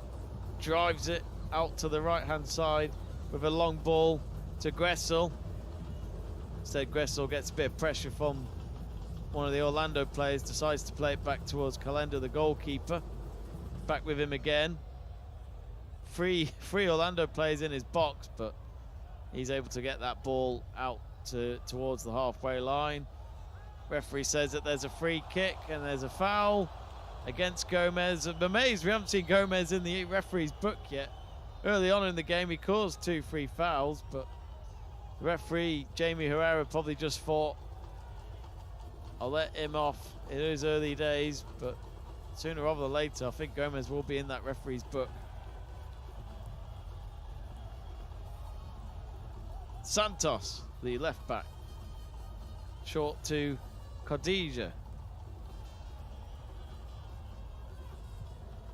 drives it out to the right-hand side with a long ball to Gressel. Instead, Gressel gets a bit of pressure from one of the Orlando players, decides to play it back towards Calenda, the goalkeeper. Back with him again. Three Orlando players in his box, but he's able to get that ball out towards the halfway line. Referee says that there's a free kick and there's a foul against Gomez. I'm amazed we haven't seen Gomez in the referee's book yet. Early on in the game, he caused 2 free fouls, but the referee, Jamie Herrera, probably just thought, I'll let him off in his early days, but sooner rather than later, I think Gomez will be in that referee's book. Santos, the left back. Short to Khadija.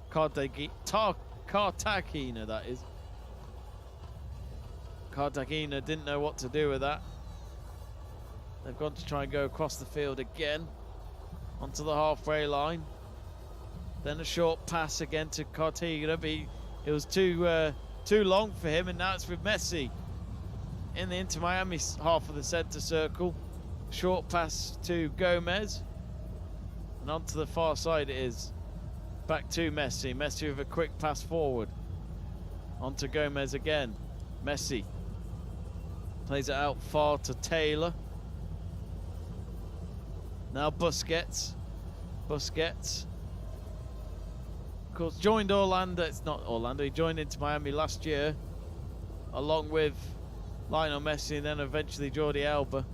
Cartagena, that is. Cartagena didn't know what to do with that. They've gone to try and go across the field again onto the halfway line. Then a short pass again to Cartagena, but it was too long for him, and now it's with Messi in the Inter Miami half of the centre circle. Short pass to Gomez, and onto the far side it is. Back to Messi. Messi with a quick pass forward. Onto Gomez again. Messi plays it out far to Taylor. Now Busquets. Busquets, of course, joined Orlando. It's not Orlando. He joined Inter Miami last year, along with Lionel Messi and then eventually Jordi Alba. Of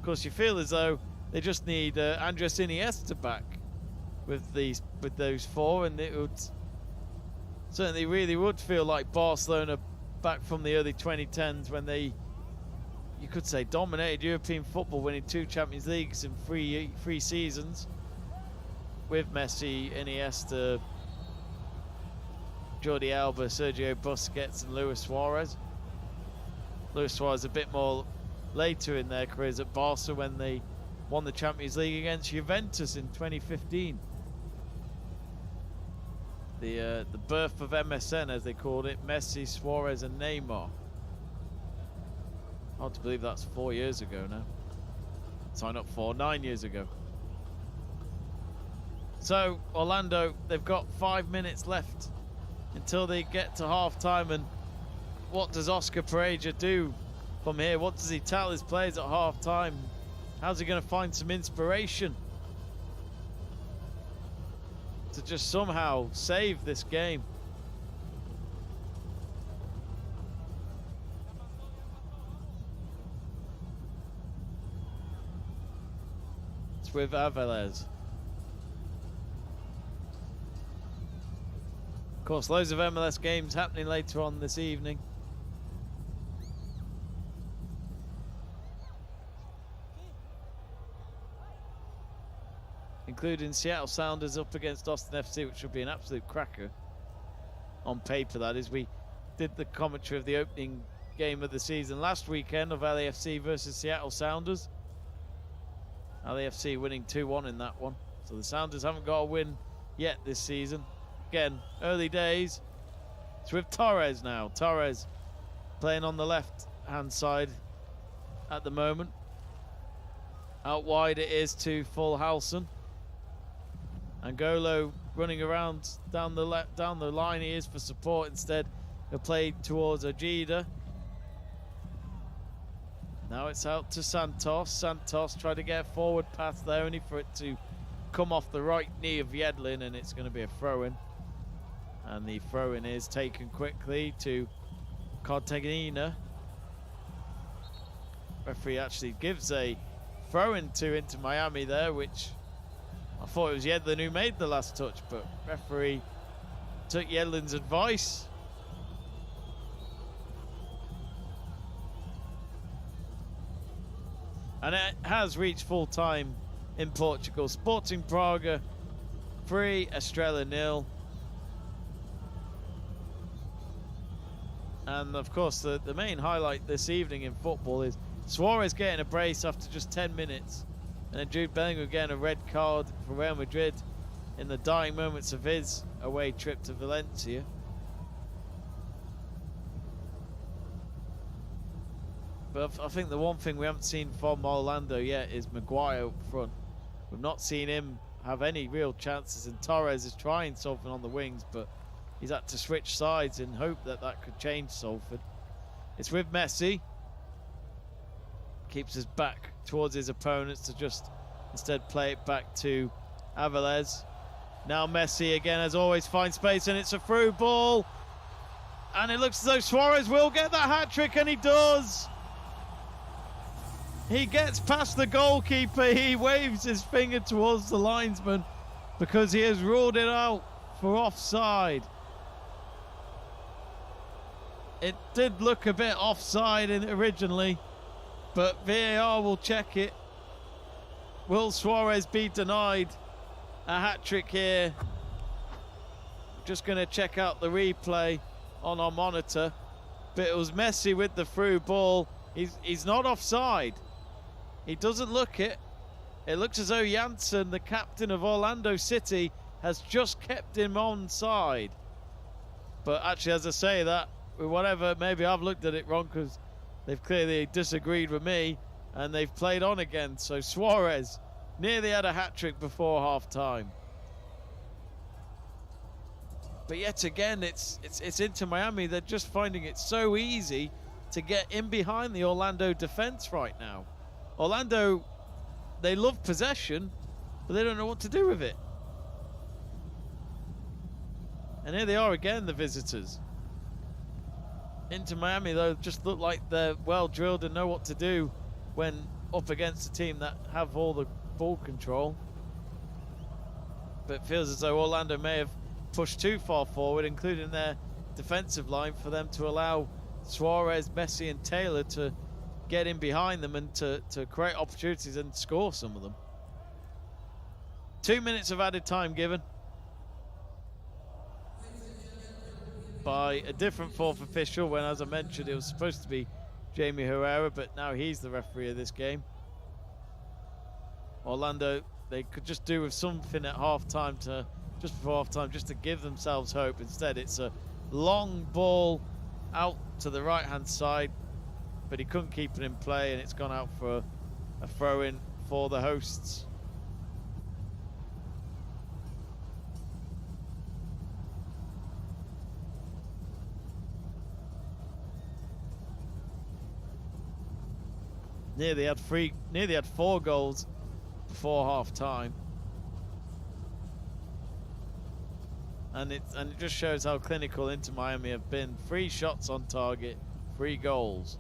course, you feel as though they just need Andres Iniesta back with those 4, and it would certainly really would feel like Barcelona back from the early 2010s when they, you could say, dominated European football, winning 2 Champions Leagues in 3 seasons with Messi, Iniesta, Jordi Alba, Sergio Busquets and Luis Suarez. Luis Suarez a bit more later in their careers at Barca when they won the Champions League against Juventus in 2015. The birth of MSN, as they called it, Messi, Suarez and Neymar. Hard to believe that's 4 years ago now. Sign up for 9 years ago. So Orlando, they've got 5 minutes left until they get to half time, and what does Oscar Pereira do from here? What does he tell his players at half time? How's he going to find some inspiration to just somehow save this game? It's with Avelez. Of course, loads of MLS games happening later on this evening. Including Seattle Sounders up against Austin FC, which will be an absolute cracker. On paper, that is. We did the commentary of the opening game of the season last weekend of LAFC versus Seattle Sounders. LAFC winning 2-1 in that one. So the Sounders haven't got a win yet this season. Again, early days. It's with Torres now. Torres playing on the left-hand side at the moment. Out wide it is to Fulhausen. Angolo running around down the line. He is for support instead. He'll play towards Ojeda. Now it's out to Santos. Santos tried to get a forward pass there, only for it to come off the right knee of Yedlin, and it's going to be a throw-in. And the throw-in is taken quickly to Cartagena. Referee actually gives a throw-in to Inter Miami there, which I thought it was Yedlin who made the last touch, but referee took Yedlin's advice. And it has reached full time in Portugal. Sporting Braga 3, Estrela 0. And of course, the main highlight this evening in football is Suarez getting a brace after just 10 minutes. And then Jude Bellingham getting a red card for Real Madrid in the dying moments of his away trip to Valencia. But I think the one thing we haven't seen from Orlando yet is Maguire up front. We've not seen him have any real chances, and Torres is trying something on the wings, but he's had to switch sides and hope that that could change Salford. It's with Messi. Keeps his back towards his opponents to just instead play it back to Avilés. Now Messi again, as always, finds space, and it's a through ball. And it looks as though Suarez will get that hat-trick, and he does. He gets past the goalkeeper. He waves his finger towards the linesman because he has ruled it out for offside. It did look a bit offside originally, but VAR will check it. Will Suarez be denied a hat-trick here? Just going to check out the replay on our monitor. But it was Messi with the through ball. He's not offside. He doesn't look it. It looks as though Janssen, the captain of Orlando City, has just kept him onside. But actually, as I say that, whatever, maybe I've looked at it wrong because they've clearly disagreed with me and they've played on again. So Suarez nearly had a hat-trick before half-time. But yet again, it's Inter Miami. They're just finding it so easy to get in behind the Orlando defense right now. Orlando, they love possession, but they don't know what to do with it. And here they are again, the visitors. Inter Miami, though, just look like they're well drilled and know what to do when up against a team that have all the ball control. But it feels as though Orlando may have pushed too far forward, including their defensive line, for them to allow Suarez, Messi and Taylor to get in behind them and to create opportunities and score some of them. 2 minutes of added time given by a different fourth official when, as I mentioned, it was supposed to be Jamie Herrera, but now he's the referee of this game. Orlando, they could just do with something at half-time, just before half-time, just to give themselves hope. Instead, it's a long ball out to the right-hand side, but he couldn't keep it in play, and it's gone out for a throw-in for the hosts. Nearly had 4 goals before half-time, and it just shows how clinical Inter Miami have been. 3 shots on target, 3 goals.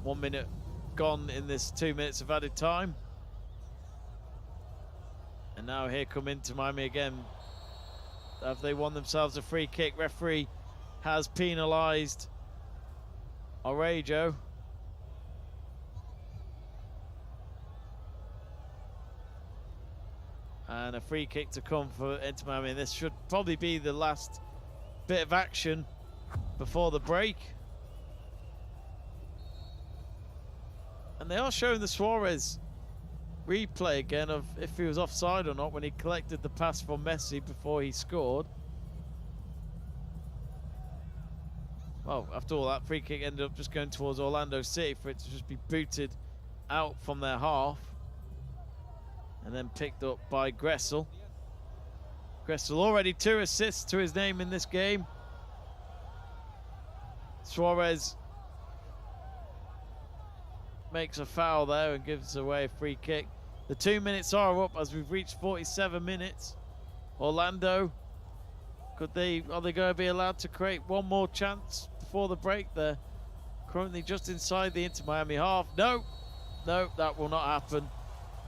1 minute gone in this 2 minutes of added time. And now here come Inter Miami again. Have they won themselves a free kick? Referee has penalised Orejo. And a free kick to come for Inter Miami. And this should probably be the last bit of action before the break. And they are showing the Suarez replay again of if he was offside or not when he collected the pass from Messi before he scored. Well, after all, that free kick ended up just going towards Orlando City for it to just be booted out from their half. And then picked up by Gressel. Gressel already 2 assists to his name in this game. Suarez makes a foul there and gives away a free kick. The 2 minutes are up as we've reached 47 minutes. Orlando, are they going to be allowed to create one more chance before the break? They're currently just inside the Inter Miami half. No, that will not happen,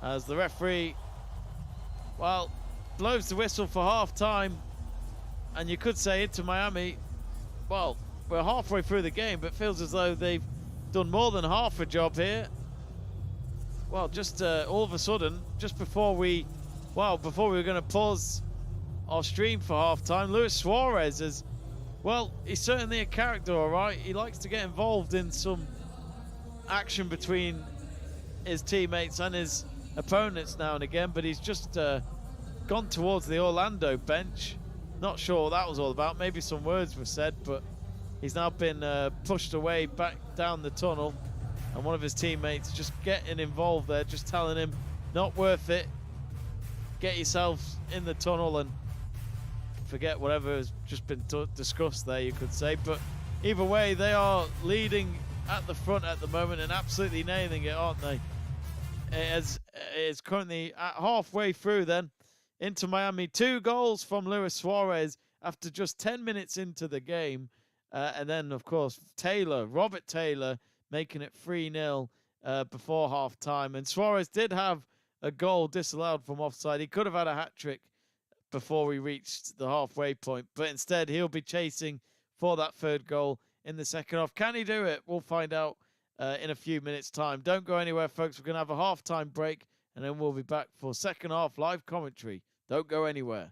as the referee, well, blows the whistle for half-time. And you could say Inter Miami, well, we're halfway through the game, but it feels as though they've done more than half a job here. Well, just all of a sudden, just before we were going to pause our stream for half-time, Luis Suarez has Well, he's certainly a character, all right. He likes to get involved in some action between his teammates and his opponents now and again, but he's just gone towards the Orlando bench. Not sure what that was all about. Maybe some words were said, but he's now been pushed away back down the tunnel, and one of his teammates just getting involved there, just telling him, not worth it. Get yourself in the tunnel and forget whatever has just been discussed there, you could say. But either way, they are leading at the front at the moment and absolutely nailing it, aren't they? As it's currently at halfway through then into Miami. 2 goals from Luis Suarez after just 10 minutes into the game. And then, of course, Robert Taylor, making it 3-0 before half-time. And Suarez did have a goal disallowed from offside. He could have had a hat-trick before we reached the halfway point, but instead he'll be chasing for that 3rd goal in the second half. Can he do it? We'll find out in a few minutes' time. Don't go anywhere, folks. We're going to have a half-time break, and then we'll be back for second half live commentary. Don't go anywhere.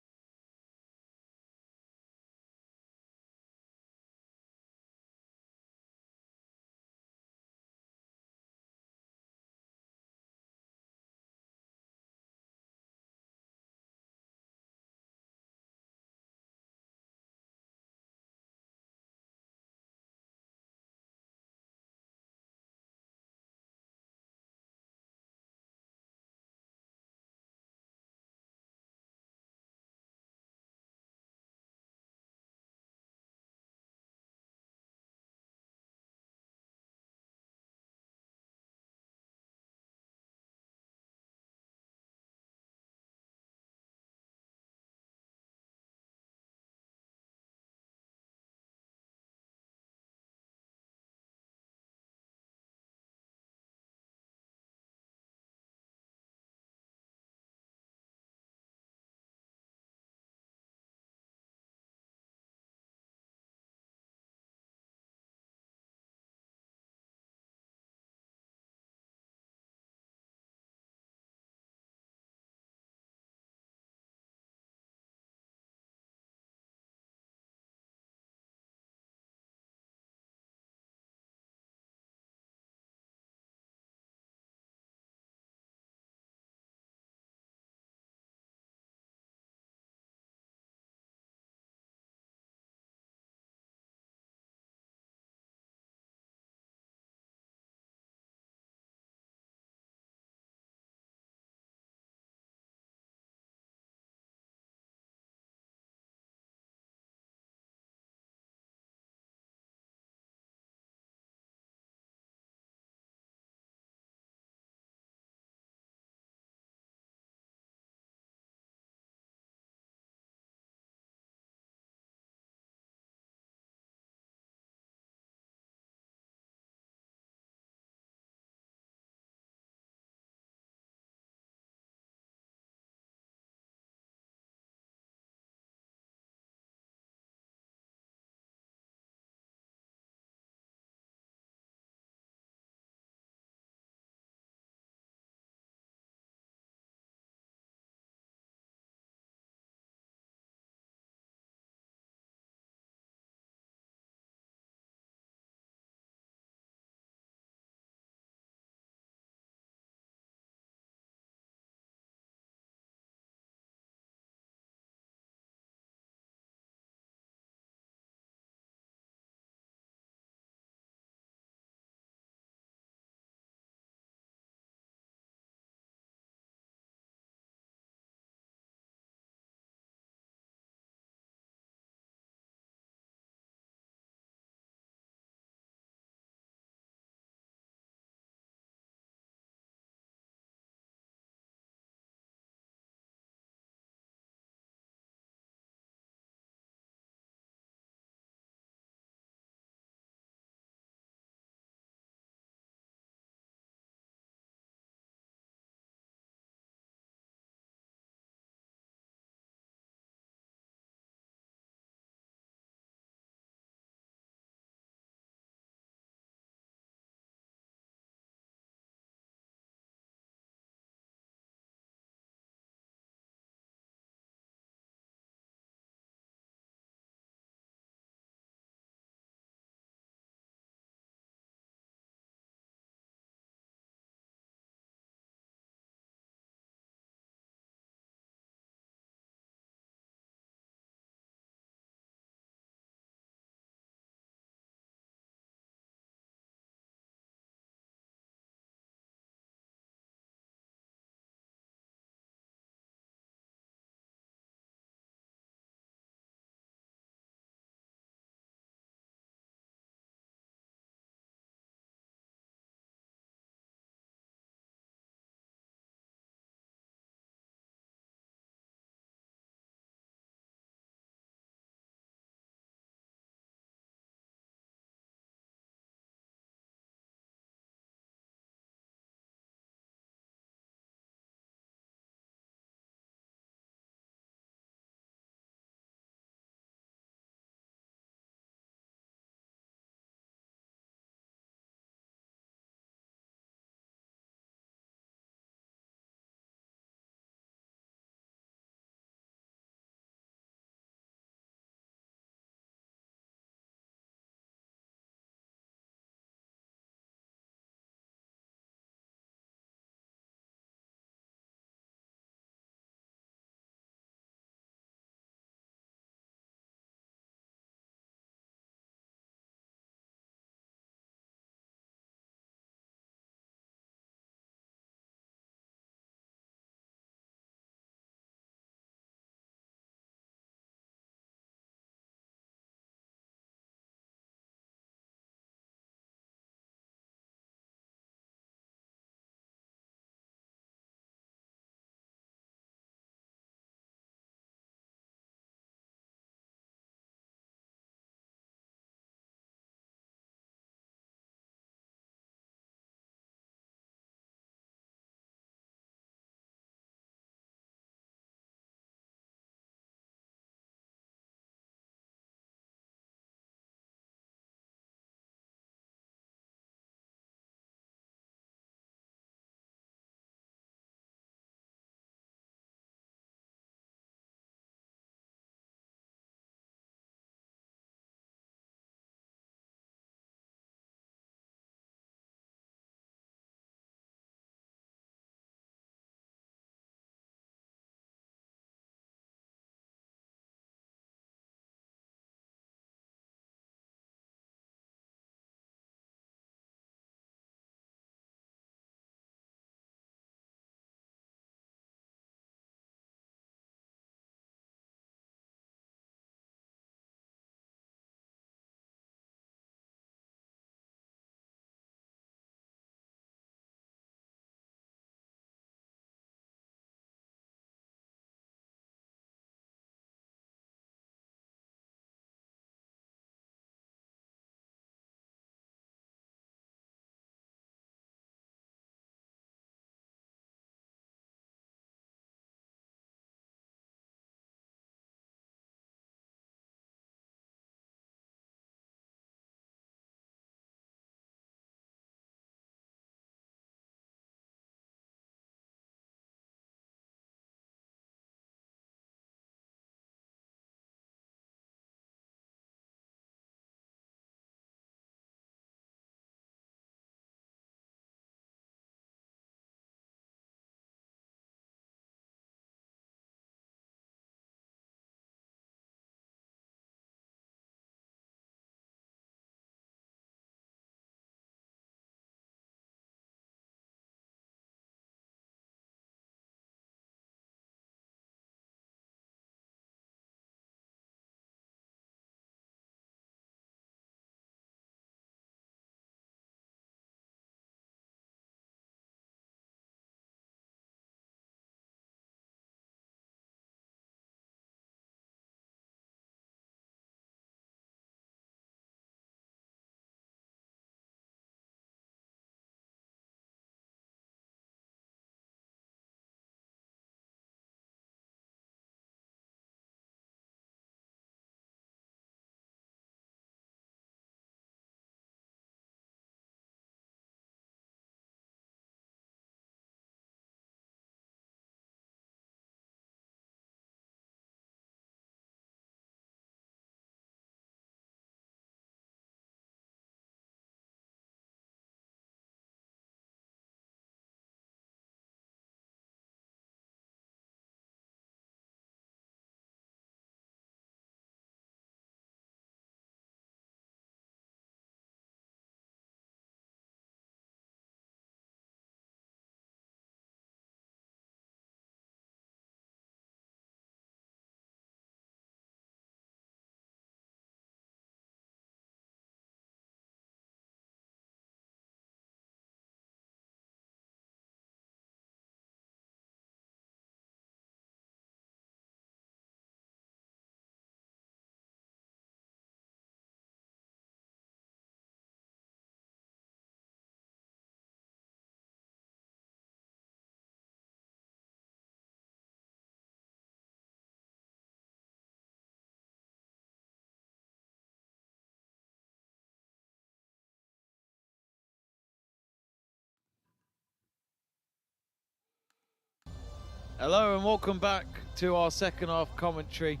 Hello and welcome back to our second half commentary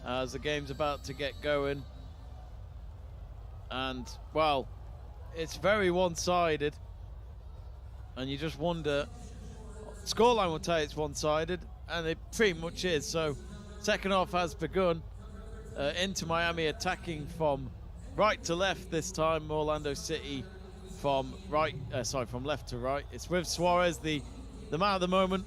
as the game's about to get going. And, well, it's very one-sided. And you just wonder, scoreline will tell you it's one-sided, and it pretty much is. So, second half has begun. Inter Miami attacking from right to left this time. Orlando City from from left to right. It's with Suarez, the man of the moment.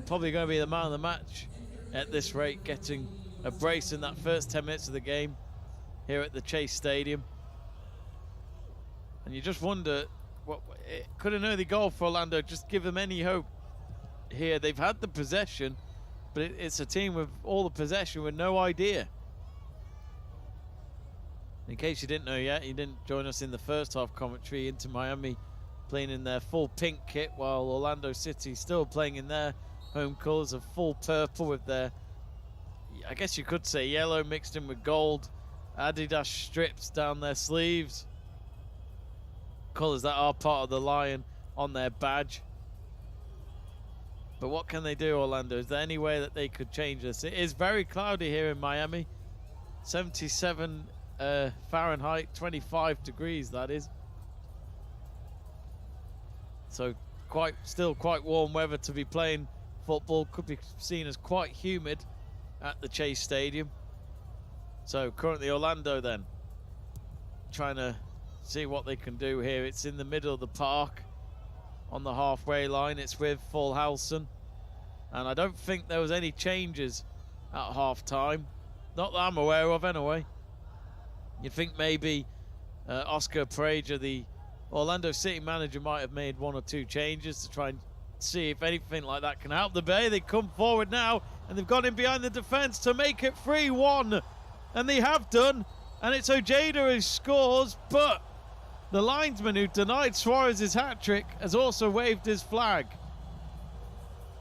Probably going to be the man of the match at this rate, getting a brace in that first 10 minutes of the game here at the Chase Stadium. And you just wonder, could an early goal for Orlando just give them any hope here? They've had the possession, but it's a team with all the possession with no idea. In case you didn't know yet, you didn't join us in the first half commentary. Inter Miami playing in their full pink kit, while Orlando City still playing in their home colours of full purple with their, I guess you could say, yellow mixed in with gold Adidas strips down their sleeves. Colours that are part of the lion on their badge. But what can they do, Orlando? Is there any way that they could change this? It is very cloudy here in Miami. 77 Fahrenheit, 25 degrees that is. So still quite warm weather to be playing football. Could be seen as quite humid at the Chase Stadium. So currently Orlando then trying to see what they can do here. It's in the middle of the park on the halfway line. It's with Fulhausen, and I don't think there was any changes at half time, not that I'm aware of anyway. You'd think maybe Oscar Pereira, the Orlando City manager, might have made one or two changes to try and see if anything like that can help the Bay. They come forward now, and they've got in behind the defence to make it 3-1. And they have done. And it's Ojeda who scores, but the linesman who denied Suarez's hat-trick has also waved his flag.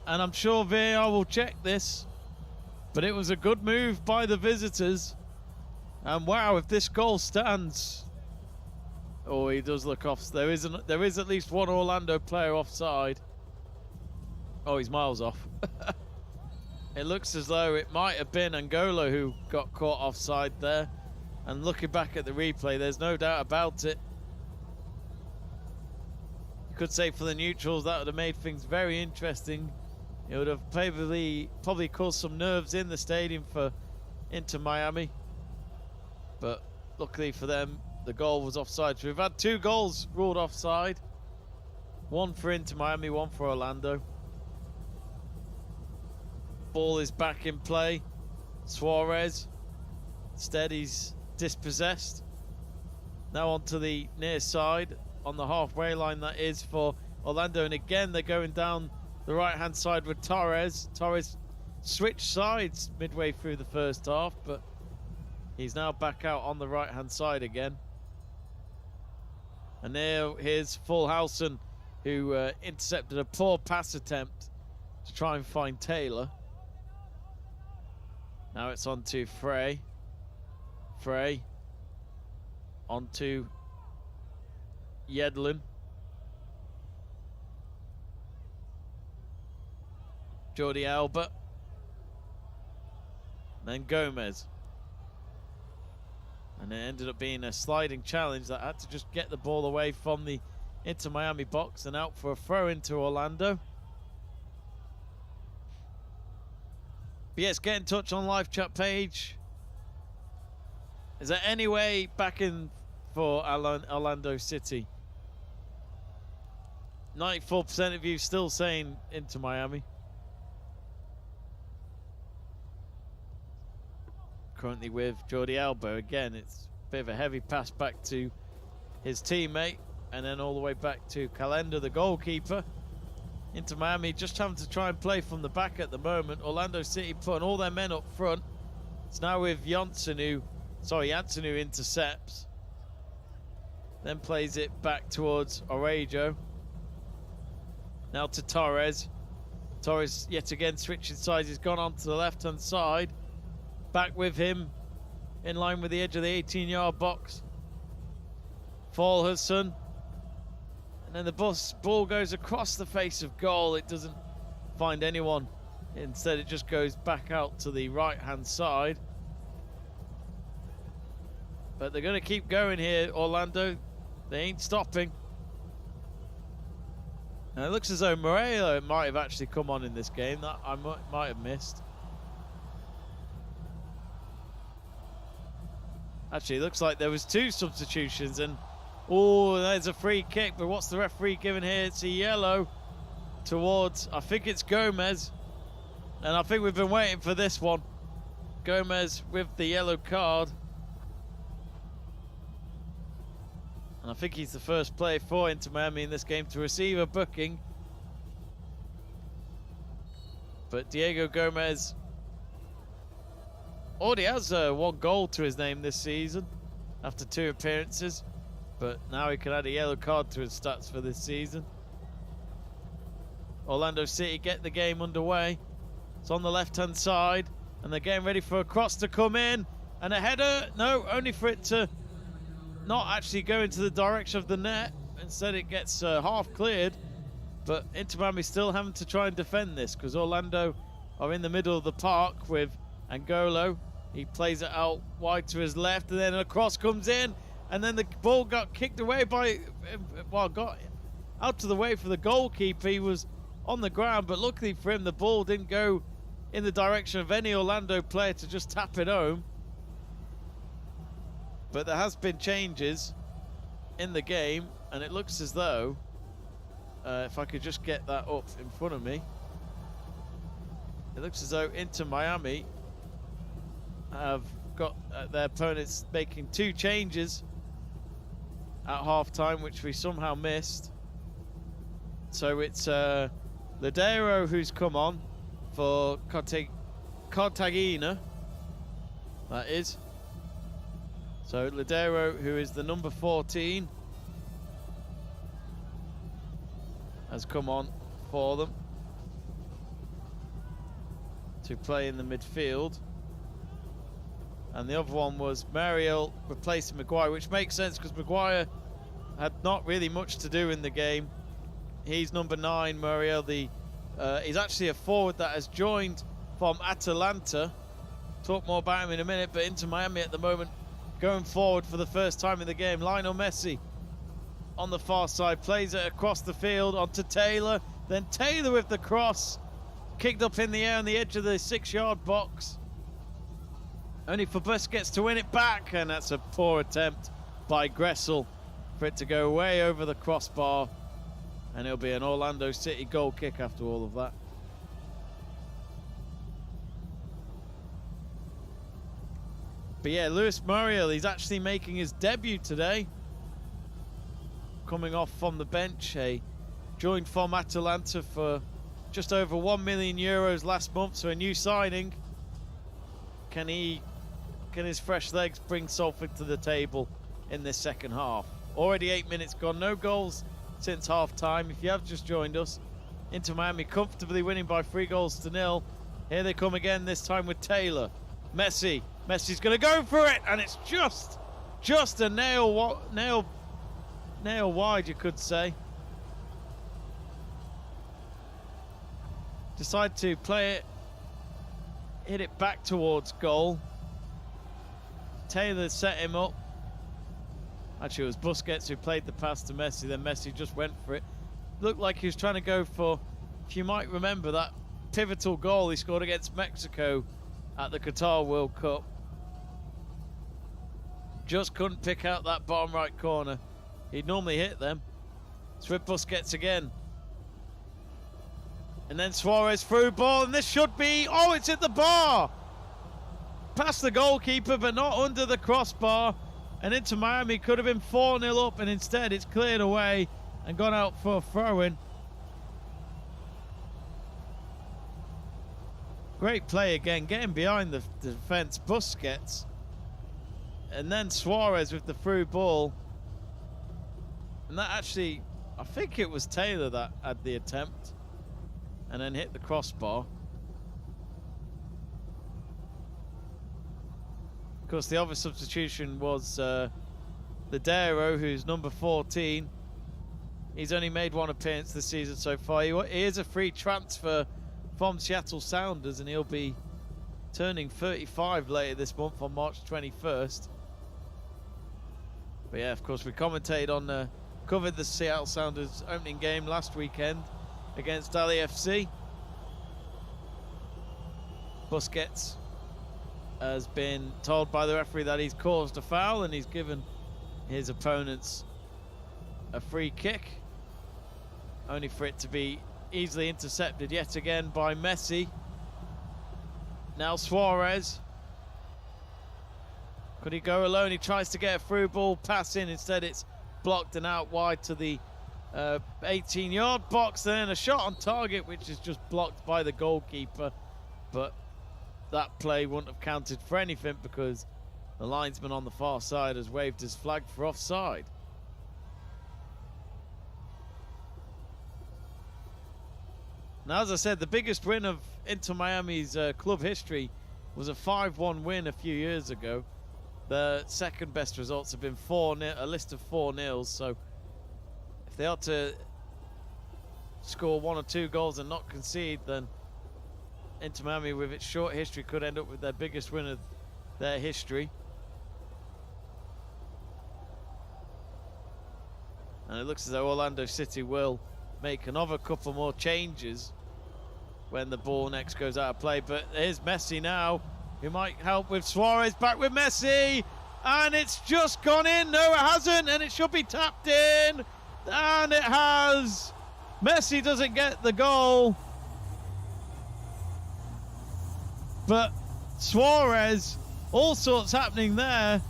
And I'm sure VAR will check this, but it was a good move by the visitors. And wow, if this goal stands... Oh, he does look off. There is at least one Orlando player offside. Oh, he's miles off. It looks as though it might have been Angola who got caught offside there. And looking back at the replay, there's no doubt about it. You could say for the neutrals that would have made things very interesting. It would have probably caused some nerves in the stadium for Inter Miami. But luckily for them, the goal was offside. So we've had two goals ruled offside. One for Inter Miami, one for Orlando. Ball is back in play. Suarez. Instead, he's dispossessed. Now onto the near side. On the halfway line, that is, for Orlando. And again, they're going down the right-hand side with Torres. Torres switched sides midway through the first half, but he's now back out on the right-hand side again. And now here's Fulhausen, who intercepted a poor pass attempt to try and find Taylor. Now it's on to Frey. Frey. On to Yedlin. Jordi Alba. Then Gomez. And it ended up being a sliding challenge that had to just get the ball away from the Inter Miami box and out for a throw into Orlando. But yes, get in touch on live chat page. Is there any way back in for Orlando City? 94% of you still saying Inter Miami. Currently with Jordi Alba. Again, it's a bit of a heavy pass back to his teammate, and then all the way back to Calenda, the goalkeeper. Inter Miami just having to try and play from the back at the moment. Orlando City putting all their men up front. It's now with Janssen who intercepts. Then plays it back towards Orejo. Now to Torres. Torres yet again switching sides. He's gone on to the left-hand side. Back with him in line with the edge of the 18-yard box. Fulhausen. And then the ball goes across the face of goal. It doesn't find anyone. Instead, it just goes back out to the right-hand side. But they're going to keep going here, Orlando. They ain't stopping. And it looks as though Morello might have actually come on in this game. That I might have missed. Actually, it looks like there was 2 substitutions. And, oh, there's a free kick. But what's the referee giving here? It's a yellow towards, I think it's Gomez. And I think we've been waiting for this one. Gomez with the yellow card. And I think he's the first player for Inter Miami in this game to receive a booking. But Diego Gomez already has 1 goal to his name this season after 2 appearances. But now he can add a yellow card to his stats for this season. Orlando City get the game underway. It's on the left-hand side. And they're getting ready for a cross to come in. And a header. No, only for it to not actually go into the direction of the net. Instead it gets half cleared. But Inter Miami still having to try and defend this because Orlando are in the middle of the park with Angolo. He plays it out wide to his left, and then a cross comes in, and then the ball got kicked away by, well, got out to the way for the goalkeeper. He was on the ground, but luckily for him, the ball didn't go in the direction of any Orlando player to just tap it home. But there has been changes in the game, and it looks as though, if I could just get that up in front of me, it looks as though Inter Miami have got their opponents making 2 changes at half-time, which we somehow missed. So it's Ladero who's come on for Cartagena, that is. So Ladero, who is the number 14, has come on for them to play in the midfield. And the other one was Mariel replacing Maguire, which makes sense because Maguire had not really much to do in the game. He's number 9, Mariel. He's actually a forward that has joined from Atalanta. Talk more about him in a minute, but Inter Miami at the moment going forward for the first time in the game. Lionel Messi on the far side, plays it across the field onto Taylor. Then Taylor with the cross, kicked up in the air on the edge of the 6-yard box. Only for Busquets to win it back, and that's a poor attempt by Gressel for it to go way over the crossbar, and it'll be an Orlando City goal kick after all of that. But yeah, Luis Muriel, he's actually making his debut today, coming off from the bench. He joined from Atalanta for just over €1 million last month, so a new signing. Can his fresh legs bring something to the table in this second half? Already 8 minutes gone, no goals since half time. If you have just joined us, Inter Miami comfortably winning by 3-0. Here they come again, this time with Taylor. Messi's going to go for it, and it's just a nail wide, you could say. Decide to play it, hit it back towards goal. Taylor set him up. Actually, it was Busquets who played the pass to Messi, then Messi just went for it. Looked like he was trying to go for, if you might remember, that pivotal goal he scored against Mexico at the Qatar World Cup. Just couldn't pick out that bottom right corner. He'd normally hit them. It's with Busquets again. And then Suarez through ball, and this should be, oh, it's at the bar! Past the goalkeeper, but not under the crossbar. And Inter Miami could have been 4-0 up, and instead it's cleared away and gone out for a throw-in. Great play again, getting behind the defence, Busquets. And then Suarez with the through ball. And that actually, I think it was Taylor that had the attempt and then hit the crossbar. Of course, the other substitution was Ladero, who's number 14. He's only made 1 appearance this season so far. He is a free transfer from Seattle Sounders, and he'll be turning 35 later this month on March 21st. But yeah, of course, we commentated on, covered the Seattle Sounders opening game last weekend against Ali FC. Busquets has been told by the referee that he's caused a foul, and he's given his opponents a free kick, only for it to be easily intercepted yet again by Messi. Now Suarez, could he go alone? He tries to get a through ball pass in, instead it's blocked and out wide to the 18-yard box. Then a shot on target, which is just blocked by the goalkeeper, but that play wouldn't have counted for anything because the linesman on the far side has waved his flag for offside. Now, as I said, the biggest win of Inter Miami's club history was a 5-1 win a few years ago. The second best results have been a list of 4-0. So if they ought to score 1 or 2 goals and not concede, then Inter Miami, with its short history, could end up with their biggest win of their history. And it looks as though Orlando City will make another couple more changes when the ball next goes out of play. But here's Messi now, who might help with Suarez. Back with Messi, and it's just gone in. No, it hasn't, and it should be tapped in, and it has. Messi doesn't get the goal, but Suarez, all sorts happening there,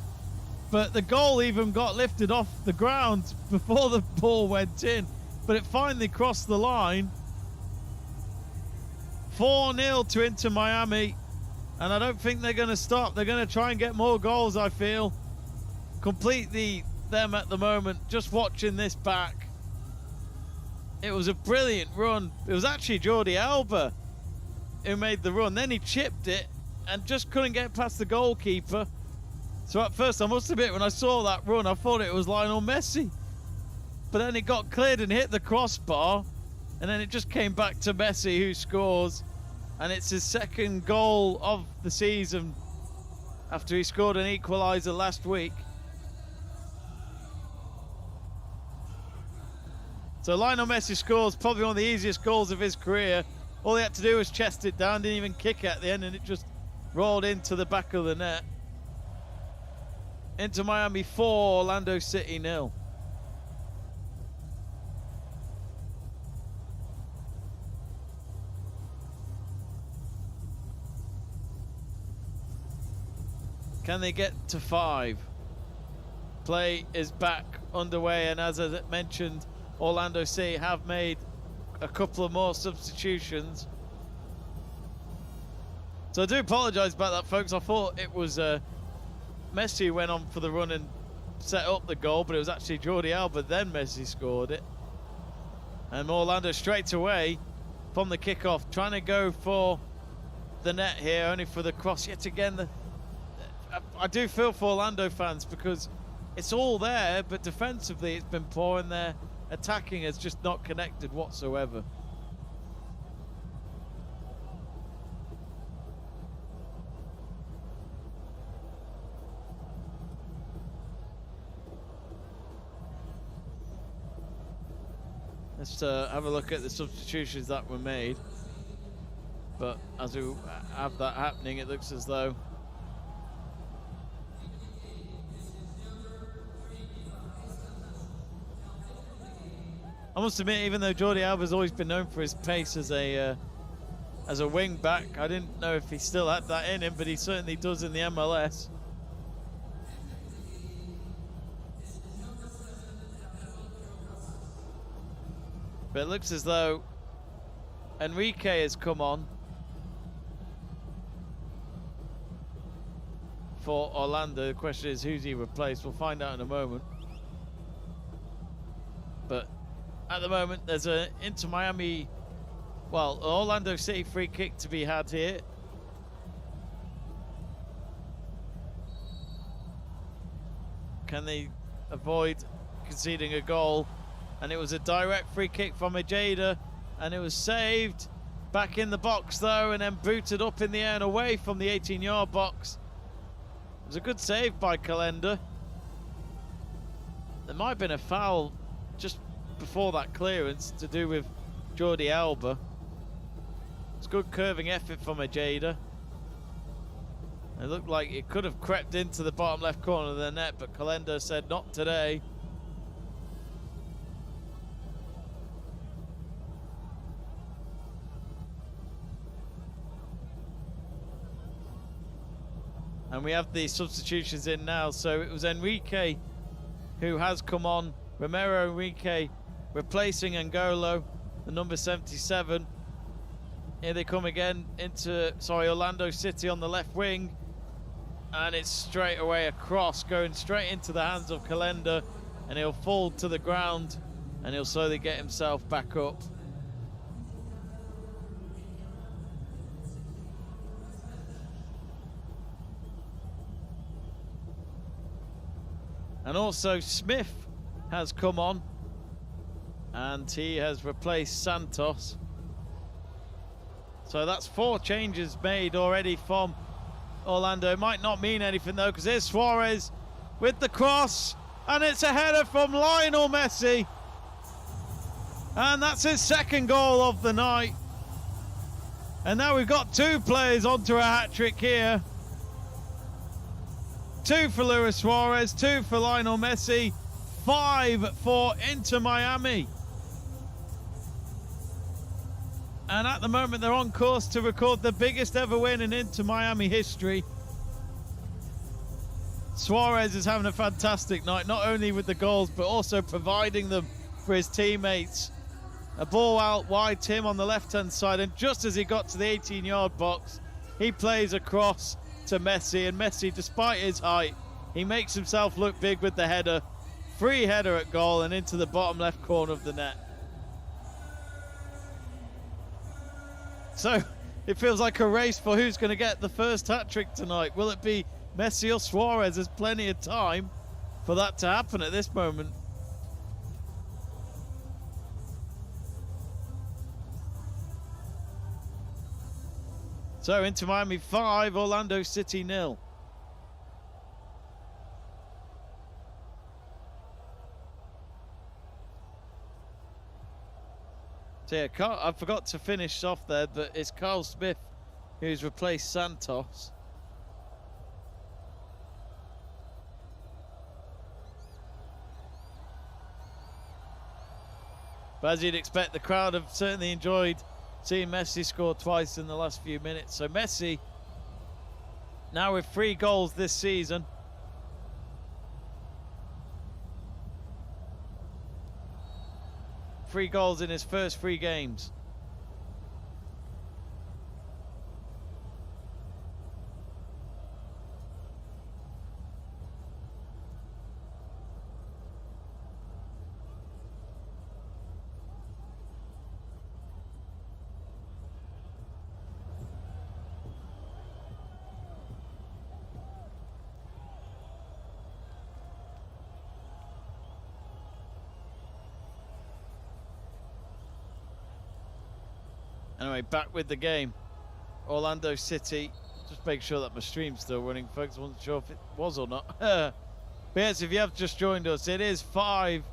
but the goal even got lifted off the ground before the ball went in, but it finally crossed the line. 4-0 to Inter Miami, and I don't think they're going to stop. They're going to try and get more goals, I feel. Completely them at the moment. Just watching this back, it was a brilliant run. It was actually Jordi Alba who made the run. Then he chipped it and just couldn't get past the goalkeeper. So at first, I must admit, when I saw that run, I thought it was Lionel Messi. But then it got cleared and hit the crossbar, and then it just came back to Messi, who scores. And it's his second goal of the season after he scored an equaliser last week. So Lionel Messi scores probably one of the easiest goals of his career. All he had to do was chest it down, didn't even kick at the end, and it just rolled into the back of the net. Inter Miami 4, Orlando City 0. Can they get to 5? Play is back underway, and as I mentioned, Orlando City have made a couple of more substitutions. So I do apologise about that, folks. I thought it was Messi who went on for the run and set up the goal, but it was actually Jordi Alba, then Messi scored it. And Orlando straight away from the kickoff, trying to go for the net here, only for the cross yet again. I do feel for Orlando fans because it's all there, but defensively it's been poor, and their attacking has just not connected whatsoever. Let's have a look at the substitutions that were made. But as we have that happening, it looks as though I must admit, even though Jordi Alba's always been known for his pace as a wing back, I didn't know if he still had that in him, but he certainly does in the MLS. But it looks as though Enrique has come on for Orlando. The question is, who's he replaced? We'll find out in a moment. But at the moment, there's a Inter Miami, well, Orlando City free kick to be had here. Can they avoid conceding a goal? And it was a direct free kick from Ejeda, and it was saved. Back in the box though, and then booted up in the air and away from the 18-yard box. It was a good save by Calenda. There might have been a foul just before that clearance to do with Jordi Alba. It's good curving effort from Ajeda. It looked like it could have crept into the bottom left corner of the net, but Calenda said not today. And we have the substitutions in now. So it was Enrique who has come on. Romero Enrique replacing Angolo, the number 77. Here they come again into, Orlando City on the left wing. And it's straight away across, going straight into the hands of Calenda. And he'll fall to the ground and he'll slowly get himself back up. And also Smith has come on and he has replaced Santos. So that's 4 changes made already from Orlando. It might not mean anything though, because here's Suarez with the cross, and it's a header from Lionel Messi. And that's his 2nd goal of the night. And now we've got 2 players onto a hat-trick here. 2 for Luis Suarez, 2 for Lionel Messi, 5 for Inter Miami. And at the moment they're on course to record the biggest ever win in Inter Miami history. Suarez is having a fantastic night, not only with the goals but also providing them for his teammates. A ball out wide to him on the left-hand side, and just as he got to the 18-yard box, he plays across to Messi, and Messi, despite his height, he makes himself look big with the header. Free header at goal and into the bottom left corner of the net. So it feels like a race for who's going to get the first hat-trick tonight. Will it be Messi or Suarez? There's plenty of time for that to happen at this moment. So Inter Miami 5, Orlando City 0. So yeah, I forgot to finish off there, but it's Carl Smith who's replaced Santos. But as you'd expect, the crowd have certainly enjoyed seeing Messi score twice in the last few minutes. So Messi now with 3 goals this season. Three goals in his first 3 games. Anyway, back with the game. Orlando City. Just make sure that my stream's still running, folks. I wasn't sure if it was or not. But yes, if you have just joined us, it is 5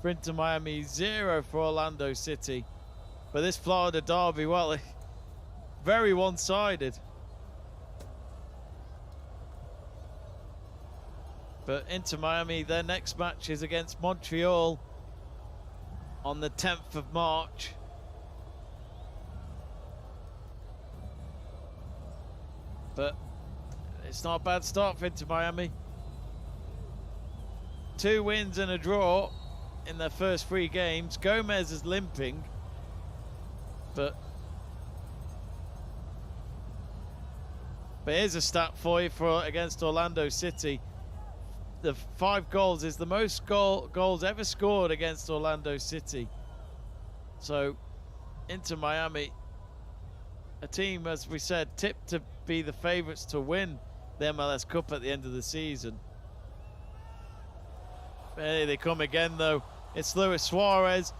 for Inter Miami, 0 for Orlando City. But this Florida derby, well, very one-sided. But Inter Miami, their next match is against Montreal on the 10th of March. But it's not a bad start for Inter Miami. 2 wins and a draw in their first 3 games. Gomez is limping, but here's a stat for you against Orlando City. The 5 goals is the most goals ever scored against Orlando City. So Inter Miami, a team, as we said, tipped to be the favourites to win the MLS Cup at the end of the season. Here they come again though. It's Luis Suarez.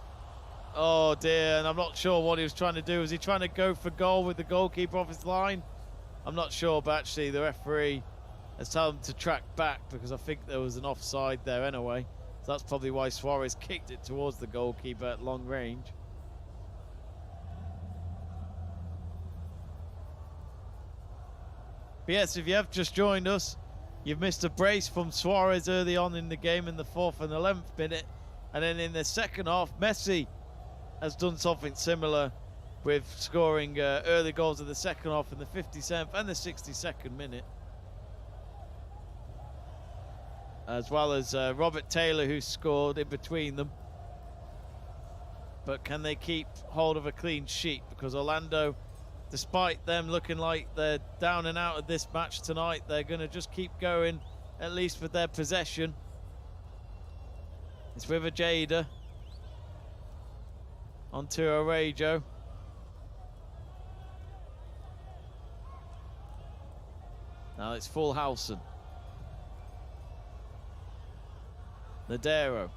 Oh dear, and I'm not sure what he was trying to do. Was he trying to go for goal with the goalkeeper off his line? I'm not sure, but actually the referee has told him to track back because I think there was an offside there anyway. So that's probably why Suarez kicked it towards the goalkeeper at long range. But yes, if you have just joined us, you've missed a brace from Suarez early on in the game in the 4th and 11th minute. And then in the second half, Messi has done something similar with scoring early goals in the second half in the 57th and the 62nd minute. As well as Robert Taylor, who scored in between them. But can they keep hold of a clean sheet? Because Orlando, despite them looking like they're down and out of this match tonight, they're going to just keep going, at least with their possession. It's with Ajeda. Onto Arejo. Now it's Fullhausen. Nadero.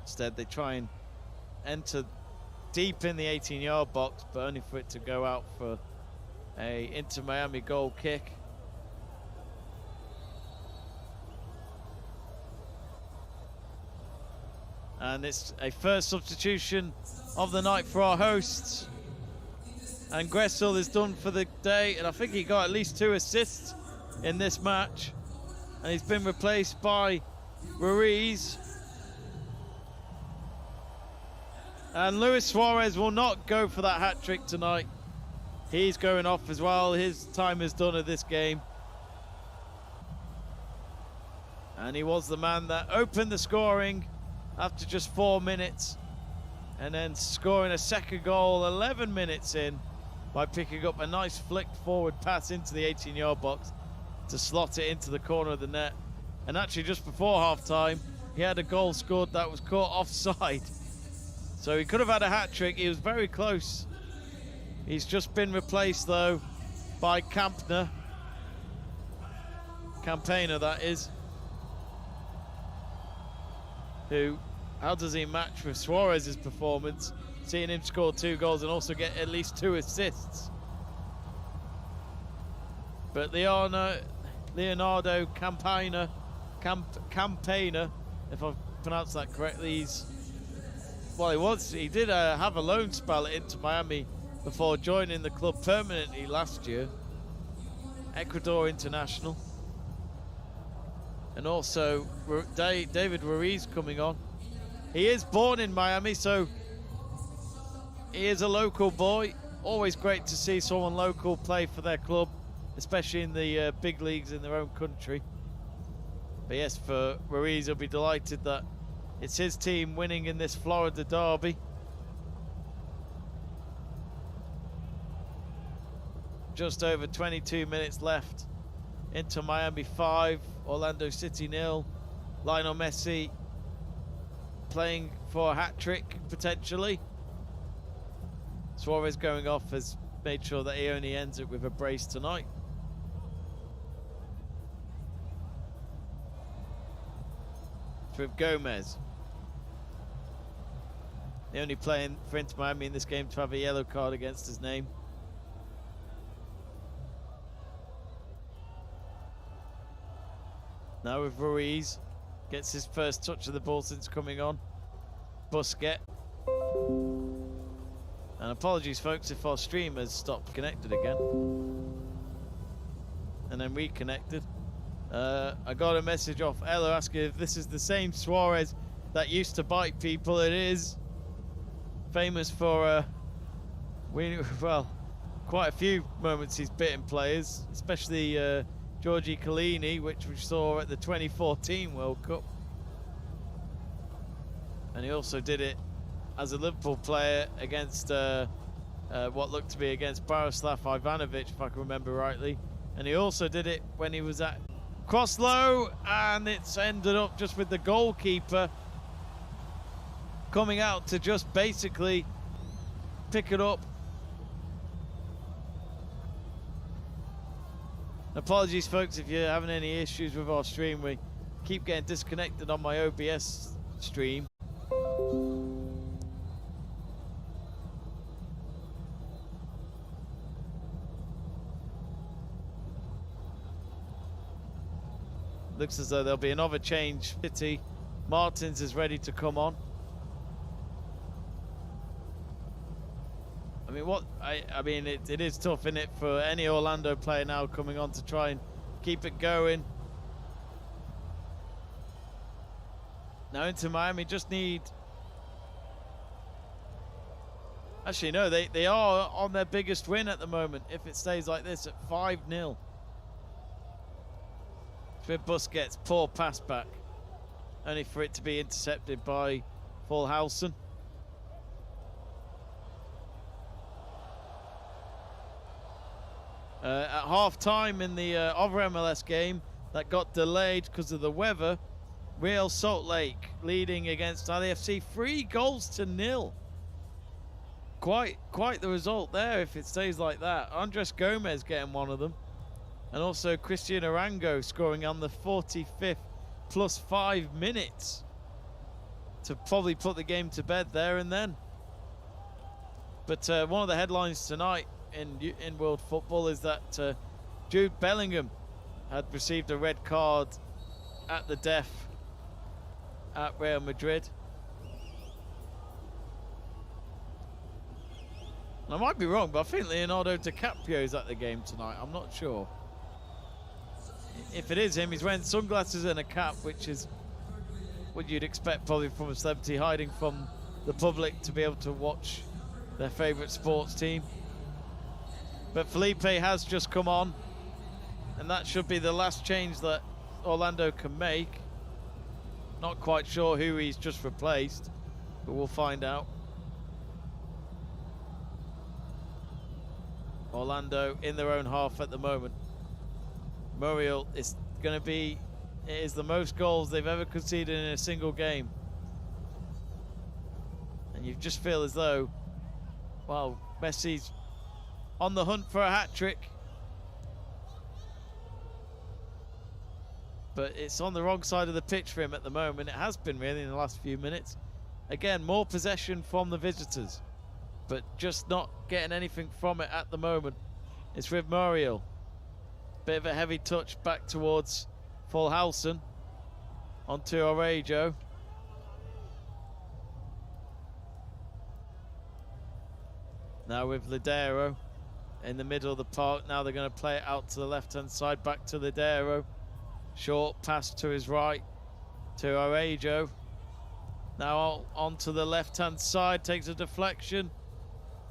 Instead they try and enter deep in the 18-yard box, but only for it to go out for a Inter Miami goal kick. And it's a first substitution of the night for our hosts. And Gressel is done for the day, and I think he got at least 2 assists in this match. And he's been replaced by Ruiz. And Luis Suarez will not go for that hat-trick tonight. He's going off as well. His time is done of this game. And he was the man that opened the scoring after just 4 minutes, and then scoring a second goal 11 minutes in by picking up a nice flicked forward pass into the 18-yard box to slot it into the corner of the net. And actually just before half-time, he had a goal scored that was caught offside. So he could have had a hat-trick. He was very close. He's just been replaced, though, by Campaigner, that is. Who, how does he match with Suarez's performance? Seeing him score 2 goals and also get at least 2 assists. But Leonardo Campaigner, if I've pronounced that correctly, he did have a loan spell at Inter Miami before joining the club permanently last year. Ecuador international. And also David Ruiz coming on. He is born in Miami, so he is a local boy. Always great to see someone local play for their club, especially in the big leagues in their own country. But yes, for Ruiz, he'll be delighted that it's his team winning in this Florida derby. Just over 22 minutes left. Inter Miami 5, Orlando City 0. Lionel Messi playing for a hat-trick, potentially. Suarez going off has made sure that he only ends it with a brace tonight. It's with Gomez. The only player for Inter Miami in this game to have a yellow card against his name. Now with Ruiz, gets his first touch of the ball since coming on. Busquets. And apologies folks if our stream has stopped connected again. And then reconnected. I got a message off Ella asking if this is the same Suarez that used to bite people. It is. Famous for, quite a few moments he's bitten players, especially Giorgi Chiellini, which we saw at the 2014 World Cup. And he also did it as a Liverpool player against what looked to be against Borislav Ivanovic, if I can remember rightly. And he also did it when he was at Crosslow, and it's ended up just with the goalkeeper coming out to just basically pick it up. Apologies folks if you're having any issues with our stream. We keep getting disconnected on my OBS stream. Looks as though there'll be another change. City. Martins is ready to come on. I mean, I mean, it is tough, isn't it, for any Orlando player now coming on to try and keep it going. Now into Miami, just need... Actually, no, they are on their biggest win at the moment if it stays like this at 5-0. Busquets, poor pass back, only for it to be intercepted by Fulhausen. At half-time in the other MLS game that got delayed because of the weather, Real Salt Lake leading against LAFC 3-0. Quite the result there if it stays like that. Andres Gomez getting one of them. And also Christian Arango scoring on the 45th plus 5 minutes to probably put the game to bed there and then. But one of the headlines tonight in world football is that Jude Bellingham had received a red card at the death at Real Madrid. And I might be wrong, but I think Leonardo DiCaprio is at the game tonight. I'm not sure. If it is him, he's wearing sunglasses and a cap, which is what you'd expect probably from a celebrity hiding from the public to be able to watch their favourite sports team. But Felipe has just come on, and that should be the last change that Orlando can make. Not quite sure who he's just replaced, but we'll find out. Orlando in their own half at the moment. Muriel is going to be, it is the most goals they've ever conceded in a single game. And you just feel as though, well, Messi's on the hunt for a hat-trick. But it's on the wrong side of the pitch for him at the moment. It has been really in the last few minutes. Again, more possession from the visitors, but just not getting anything from it at the moment. It's with Muriel. Bit of a heavy touch back towards Fulhausen. Onto Orejo. Now with Ladero in the middle of the park. Now they're going to play it out to the left-hand side. Back to Ladero. Short pass to his right to Orejo. Now on to the left-hand side. Takes a deflection.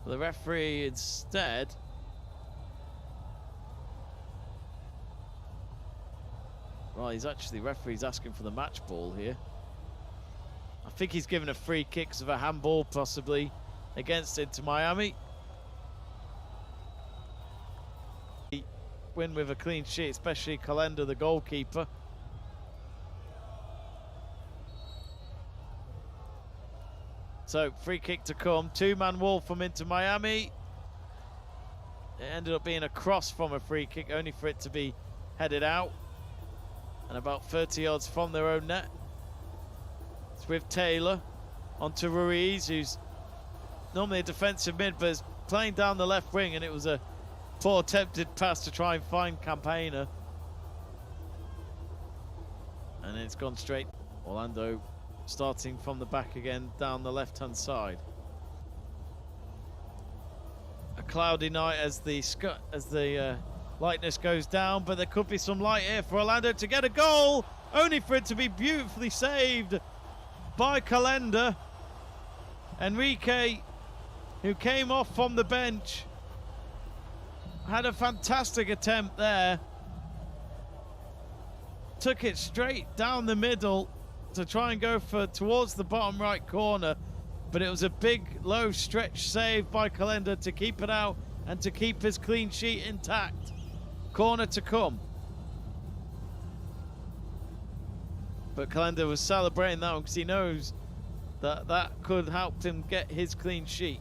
The referee instead... Well, he's actually, referee's asking for the match ball here. I think he's given a free kick of a handball possibly against Inter Miami. Win with a clean sheet, especially Calenda, the goalkeeper. So, free kick to come. Two-man wall from Inter Miami. It ended up being a cross from a free kick, only for it to be headed out. And about 30 yards from their own net. It's with Taylor onto Ruiz, who's normally a defensive mid, but is playing down the left wing, and it was a poor attempted pass to try and find Campaigner. And it's gone straight. Orlando starting from the back again down the left-hand side. A cloudy night as the lightness goes down, but there could be some light here for Orlando to get a goal, only for it to be beautifully saved by Calenda. Enrique, who came off from the bench, had a fantastic attempt there. Took it straight down the middle to try and go towards the bottom right corner, but it was a big low stretch save by Calenda to keep it out and to keep his clean sheet intact. Corner to come. But Calenda was celebrating that one because he knows that that could help him get his clean sheet.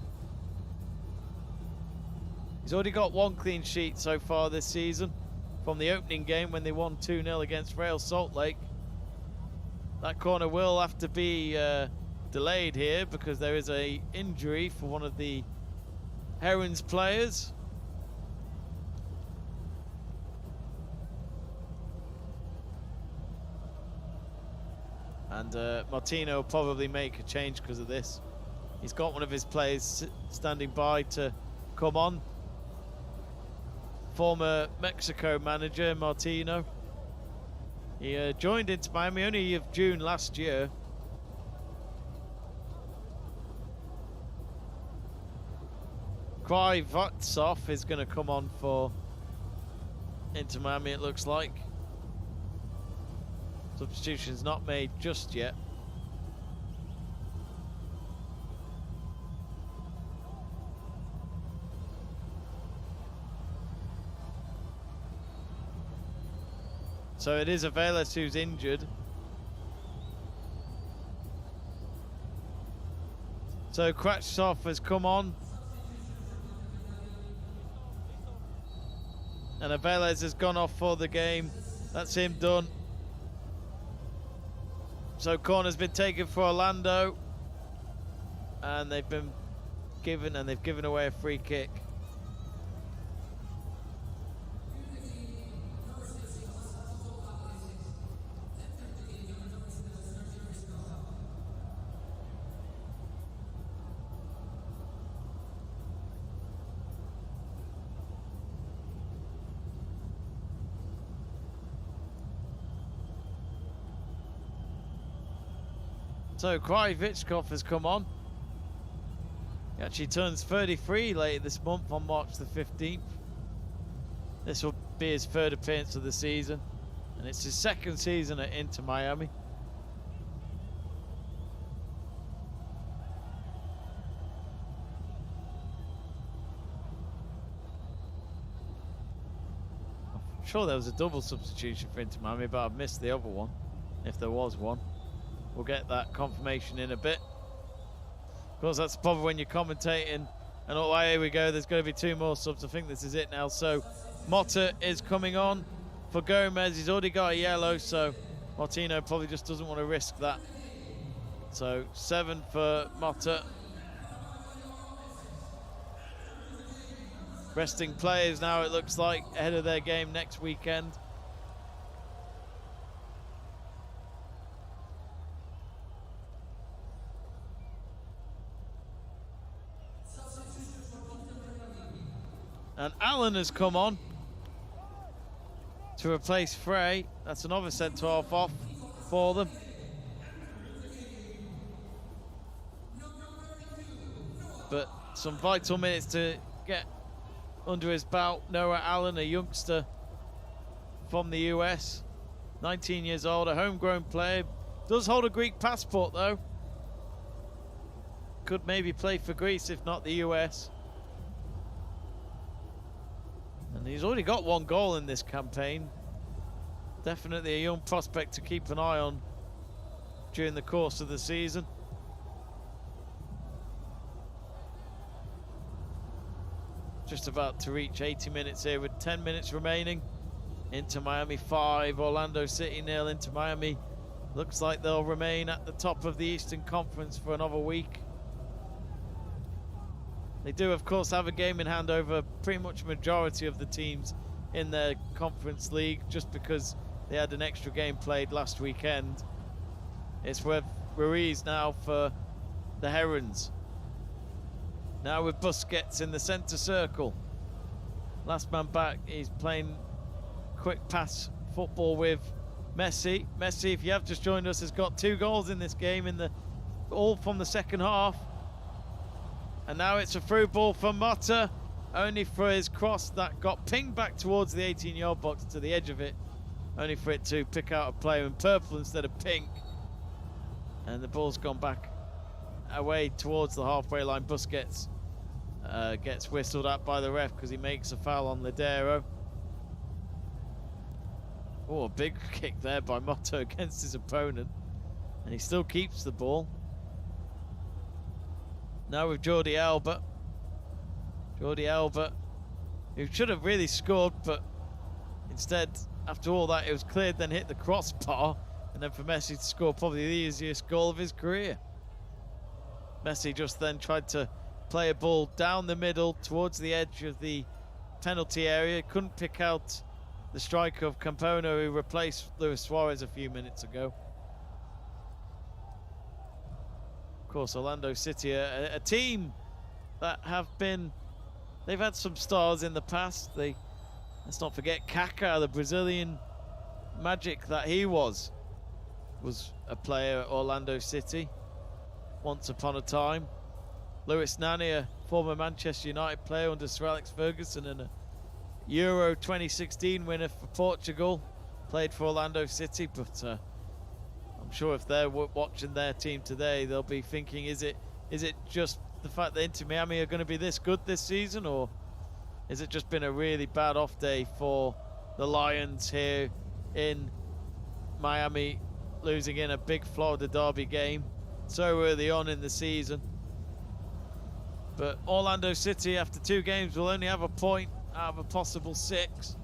He's already got one clean sheet so far this season from the opening game when they won 2-0 against Real Salt Lake. that corner will have to be delayed here because there is a injury for one of the Herons players. And Martino will probably make a change because of this. He's got one of his players standing by to come on. Former Mexico manager Martino. He joined Inter Miami only of June last year. Krivtsov is going to come on for Inter Miami, it looks like. Substitution's not made just yet. So it is Avelas who's injured. So Krivtsov has come on. And Avelas has gone off for the game. That's him done. So corner's been taken for Orlando, and they've given away a free kick. So Krivtsov has come on. He actually turns 33 later this month on March the 15th. This will be his third appearance of the season, and it's his second season at Inter Miami. I'm sure there was a double substitution for Inter Miami, but I've missed the other one, if there was one. We'll get that confirmation in a bit. Of course, that's the problem when you're commentating. And oh, here we go. There's going to be two more subs. I think this is it now. So Motta is coming on for Gomez. He's already got a yellow, so Martino probably just doesn't want to risk that. So 7 for Motta. Resting players now, it looks like, ahead of their game next weekend. And Allen has come on to replace Frey. That's another centre-half off for them. But some vital minutes to get under his belt. Noah Allen, a youngster from the US, 19 years old, a homegrown player. Does hold a Greek passport though. Could maybe play for Greece if not the US. And he's already got 1 goal in this campaign. Definitely a young prospect to keep an eye on during the course of the season. Just about to reach 80 minutes here with 10 minutes remaining. Inter Miami 5, Orlando City 0. Inter Miami looks like they'll remain at the top of the Eastern Conference for another week. They do, of course, have a game in hand over pretty much majority of the teams in their conference league, just because they had an extra game played last weekend. It's with Ruiz now for the Herons. Now with Busquets in the centre circle. Last man back, he's playing quick pass football with Messi. Messi, if you have just joined us, has got 2 goals in this game, all from the second half. And now it's a through ball for Motta, only for his cross that got pinged back towards the 18-yard box to the edge of it, only for it to pick out a player in purple instead of pink. And the ball's gone back away towards the halfway line. Busquets gets whistled at by the ref because he makes a foul on Ladero. Oh, a big kick there by Motta against his opponent, and he still keeps the ball. Now with Jordi Alba. Jordi Alba, who should have really scored, but instead, after all that, it was cleared, then hit the crossbar. and then for Messi to score probably the easiest goal of his career. Messi just then tried to play a ball down the middle towards the edge of the penalty area. Couldn't pick out the striker of Campano, who replaced Luis Suarez a few minutes ago. Of course, Orlando City, a team that they've had some stars in the past. Let's not forget Kaká, the Brazilian magic that he was a player at Orlando City once upon a time. Lewis Nani, a former Manchester United player under Sir Alex Ferguson and a Euro 2016 winner for Portugal, played for Orlando City. But I'm sure if they're watching their team today, they'll be thinking, is it just the fact that Inter Miami are going to be this good this season, or is it just been a really bad off day for the Lions here in Miami, losing in a big Florida derby game so early on in the season? But Orlando City, after 2 games, will only have a point out of a possible 6.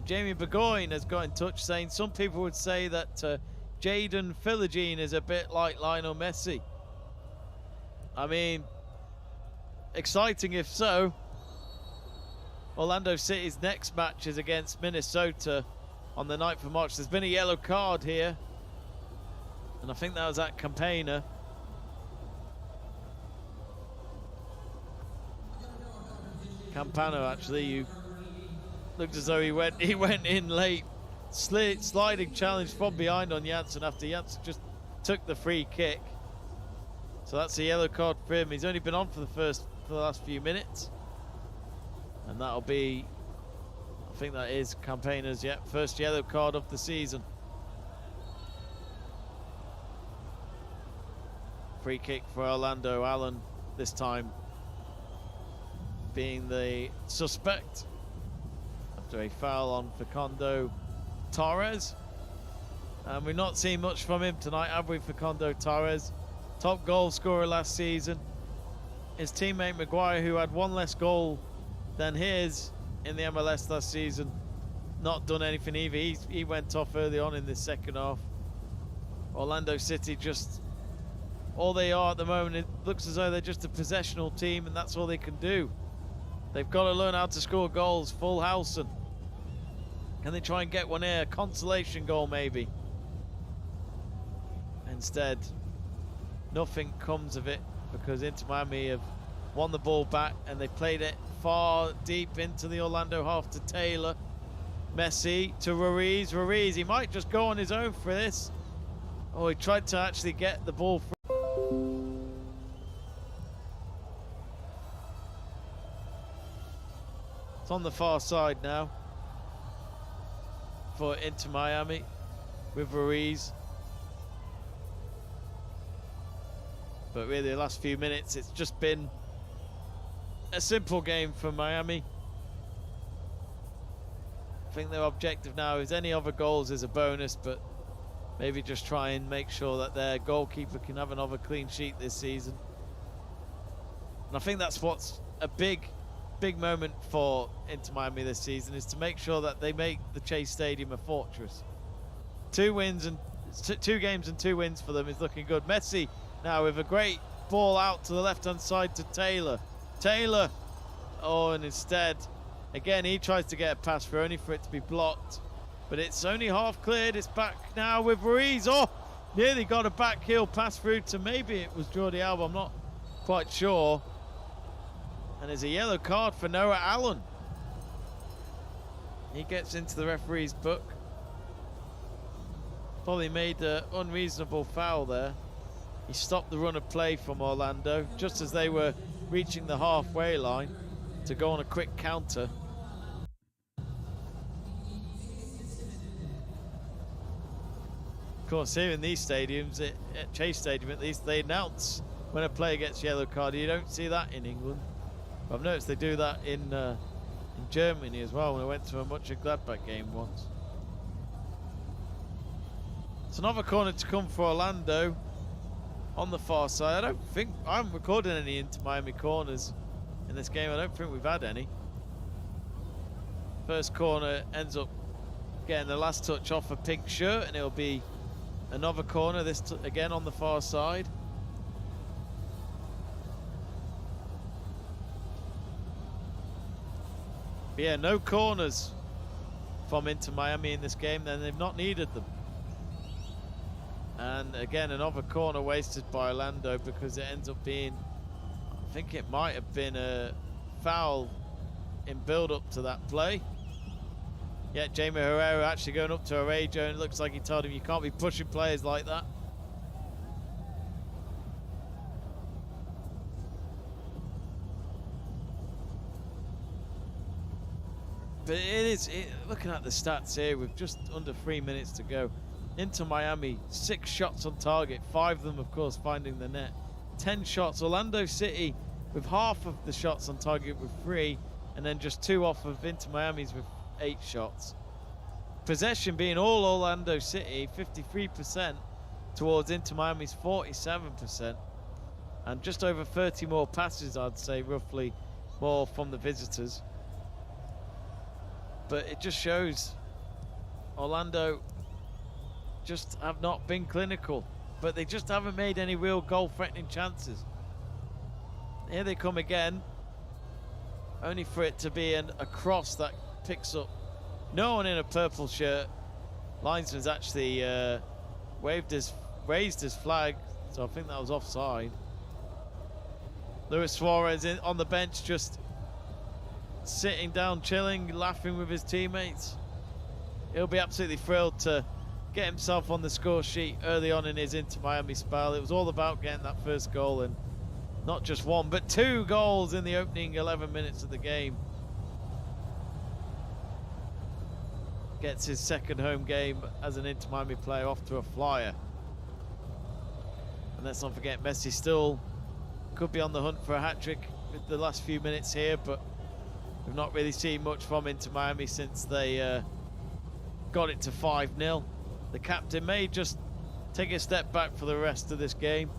Jamie Burgoyne has got in touch saying some people would say that Jaden Philogene is a bit like Lionel Messi. I mean, exciting if so. Orlando City's next match is against Minnesota on the 9th of March. There's been a yellow card here, and I think that was at Campana. Campano, actually, you looked as though he went in late. Sliding challenge from behind on Janssen after Janssen just took the free kick. So that's a yellow card for him. He's only been on for the last few minutes. And that'll be, I think that is Campana's first yellow card of the season. Free kick for Orlando. Allen this time being the suspect after a foul on Facundo Torres. And we've not seen much from him tonight, have we? Facundo Torres, top goal scorer last season. His teammate Maguire, who had 1 less goal than his in the MLS last season, not done anything either. He went off early on in this second half. Orlando City, just all they are at the moment, it looks as though they're just a possessional team, and that's all they can do. They've got to learn how to score goals. Full house, and can they try and get one here? A consolation goal maybe. Instead, nothing comes of it, because Inter Miami have won the ball back and they played it far deep into the Orlando half to Taylor. Messi to Ruiz. Ruiz, he might just go on his own for this. Oh, he tried to actually get the ball through. It's on the far side now for Inter Miami with Ruiz. But really, the last few minutes, it's just been a simple game for Miami. I think their objective now is any other goals is a bonus, but maybe just try and make sure that their goalkeeper can have another clean sheet this season. And I think that's what's a big moment for Inter Miami this season, is to make sure that they make the Chase Stadium a fortress. 2 games and 2 wins for them is looking good. Messi now with a great ball out to the left-hand side to Taylor. Taylor, oh, and instead, again, he tries to get a pass through, only for it to be blocked. But it's only half cleared. It's back now with Ruiz. Oh, nearly got a back heel pass through to, maybe it was Jordi Alba, I'm not quite sure. And there's a yellow card for Noah Allen. He gets into the referee's book. Probably made an unreasonable foul there. He stopped the run of play from Orlando just as they were reaching the halfway line to go on a quick counter. Of course, here in these stadiums, at Chase Stadium at least, they announce when a player gets yellow card. You don't see that in England. But I've noticed they do that in Germany as well, when I went to a Mönchengladbach game once. It's another corner to come for Orlando. on the far side. I haven't recorded any Inter Miami corners in this game. I don't think we've had any. First corner ends up getting the last touch off a pink shirt, and it'll be another corner, this again on the far side. But yeah, no corners from Inter Miami in this game, then they've not needed them. And again, another corner wasted by Orlando because it ends up being, I think it might have been a foul in build-up to that play. Yeah, Jamie Herrera actually going up to Araujo, and it looks like he told him you can't be pushing players like that. But looking at the stats here with just under 3 minutes to go, Inter Miami, 6 shots on target, 5 of them, of course, finding the net. 10 shots. Orlando City with half of the shots on target with 3, and then just 2 off of Inter Miami's with 8 shots. Possession being all Orlando City, 53% towards Inter Miami's 47%. And just over 30 more passes, I'd say, roughly, more from the visitors. But it just shows Orlando just have not been clinical, but they just haven't made any real goal-threatening chances. Here they come again, only for it to be a cross that picks up no one in a purple shirt. Linesman's actually raised his flag, so I think that was offside. Luis Suarez on the bench, just sitting down, chilling, laughing with his teammates. He'll be absolutely thrilled to get himself on the score sheet early on in his Inter Miami spell. It was all about getting that first goal, and not just 1 but 2 goals in the opening 11 minutes of the game. Gets his second home game as an Inter Miami player off to a flyer. And let's not forget, Messi still could be on the hunt for a hat-trick with the last few minutes here, but we've not really seen much from Inter Miami since they got it to 5-0. The captain may just take a step back for the rest of this game.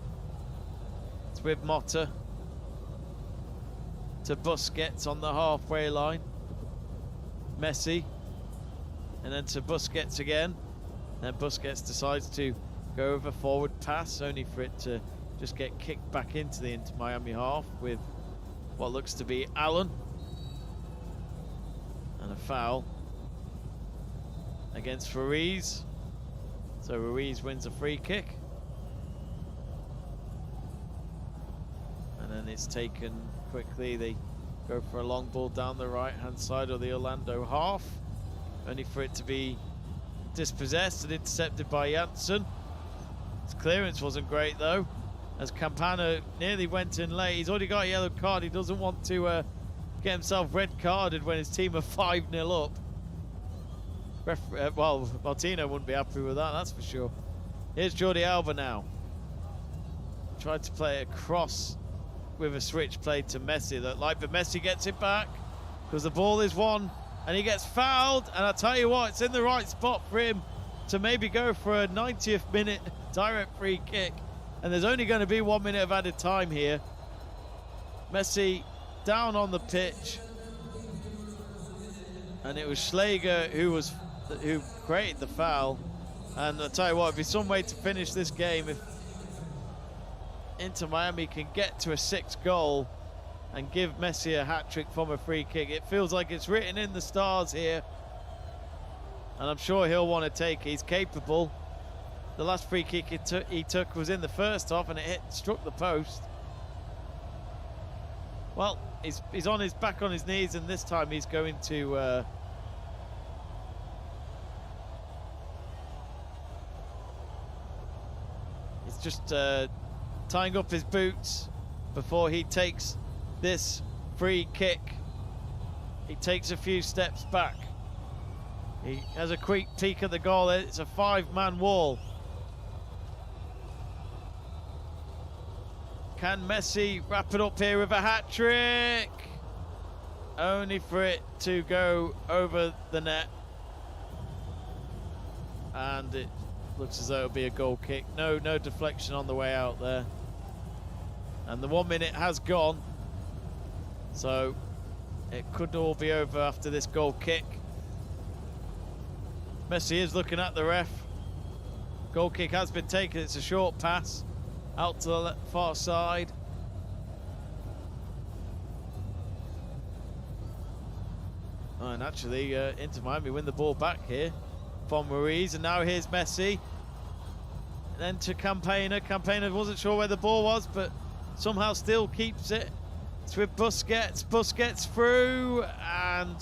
It's with Motta to Busquets on the halfway line. Messi, and then to Busquets again. Then Busquets decides to go with a forward pass, only for it to just get kicked back into the Inter Miami half with what looks to be Allen. And a foul against Ruiz. So Ruiz wins a free kick. And then it's taken quickly. They go for a long ball down the right-hand side of the Orlando half, only for it to be dispossessed and intercepted by Janssen. His clearance wasn't great though, as Campana nearly went in late. He's already got a yellow card. He doesn't want to get himself red carded when his team are 5-0 up. Well, Martino wouldn't be happy with that, that's for sure. Here's Jordi Alba now. Tried to play a cross with a switch played to Messi. Looked like, but Messi gets it back because the ball is won and he gets fouled. And I'll tell you what, it's in the right spot for him to maybe go for a 90th minute direct free kick. And there's only going to be 1 minute of added time here. Messi down on the pitch. And it was Schläger who created the foul. And I'll tell you what, it'd be some way to finish this game if Inter Miami can get to a 6th goal and give Messi a hat-trick from a free kick. It feels like it's written in the stars here, and I'm sure he'll want to take it. He's capable. The last free kick he took was in the first half, and it struck the post. Well, he's on his back on his knees, and this time he's going to he's just tying up his boots before he takes this free kick. He takes a few steps back. He has a quick peek at the goal. It's a 5-man wall. Can Messi wrap it up here with a hat-trick? Only for it to go over the net. And it Looks as though it'll be a goal kick. No deflection on the way out there. And the 1 minute has gone. So it could all be over after this goal kick. Messi is looking at the ref. Goal kick has been taken. It's a short pass out to the far side. Oh, and actually, Inter Miami win the ball back here from Ruiz. And now here's Messi. And then to Campaigner. Campaigner wasn't sure where the ball was, but somehow still keeps it. It's with Busquets. Busquets through. And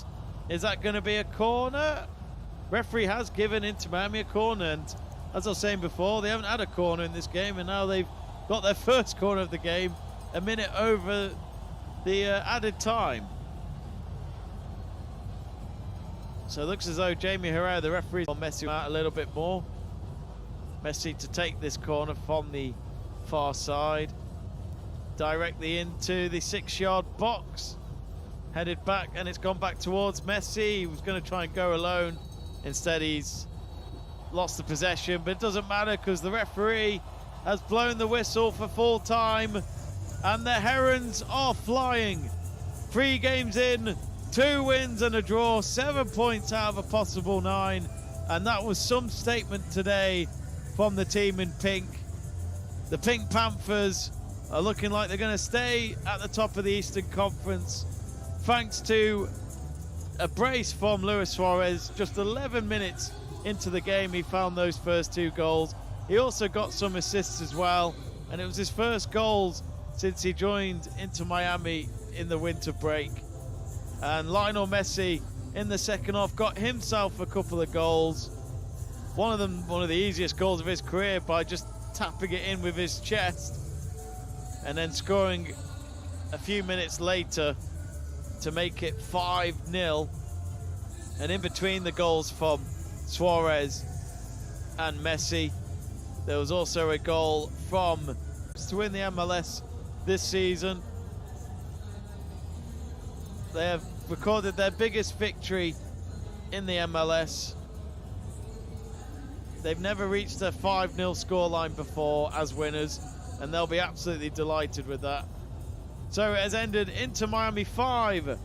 is that going to be a corner? Referee has given Inter Miami a corner. And as I was saying before, they haven't had a corner in this game. And now they've got their first corner of the game a minute over the added time. So it looks as though Jamie Herrera, the referee, will Messi out a little bit more. Messi to take this corner from the far side. Directly into the 6-yard box. Headed back, and it's gone back towards Messi. He was going to try and go alone. Instead, he's lost the possession, but it doesn't matter because the referee has blown the whistle for full time. And the Herons are flying. 3 games in. 2 wins and a draw, 7 points out of a possible 9. And that was some statement today from the team in pink. The Pink Panthers are looking like they're going to stay at the top of the Eastern Conference. Thanks to a brace from Luis Suarez. Just 11 minutes into the game, he found those first 2 goals. He also got some assists as well. And it was his first goals since he joined Inter Miami in the winter break. And Lionel Messi in the second half got himself a couple of goals. One of them, one of the easiest goals of his career by just tapping it in with his chest. And then scoring a few minutes later to make it 5-0. And in between the goals from Suarez and Messi, there was also a goal from to win the MLS this season. They have recorded their biggest victory in the MLS. They've never reached a 5-0 scoreline before as winners, and they'll be absolutely delighted with that. So it has ended Inter Miami 5,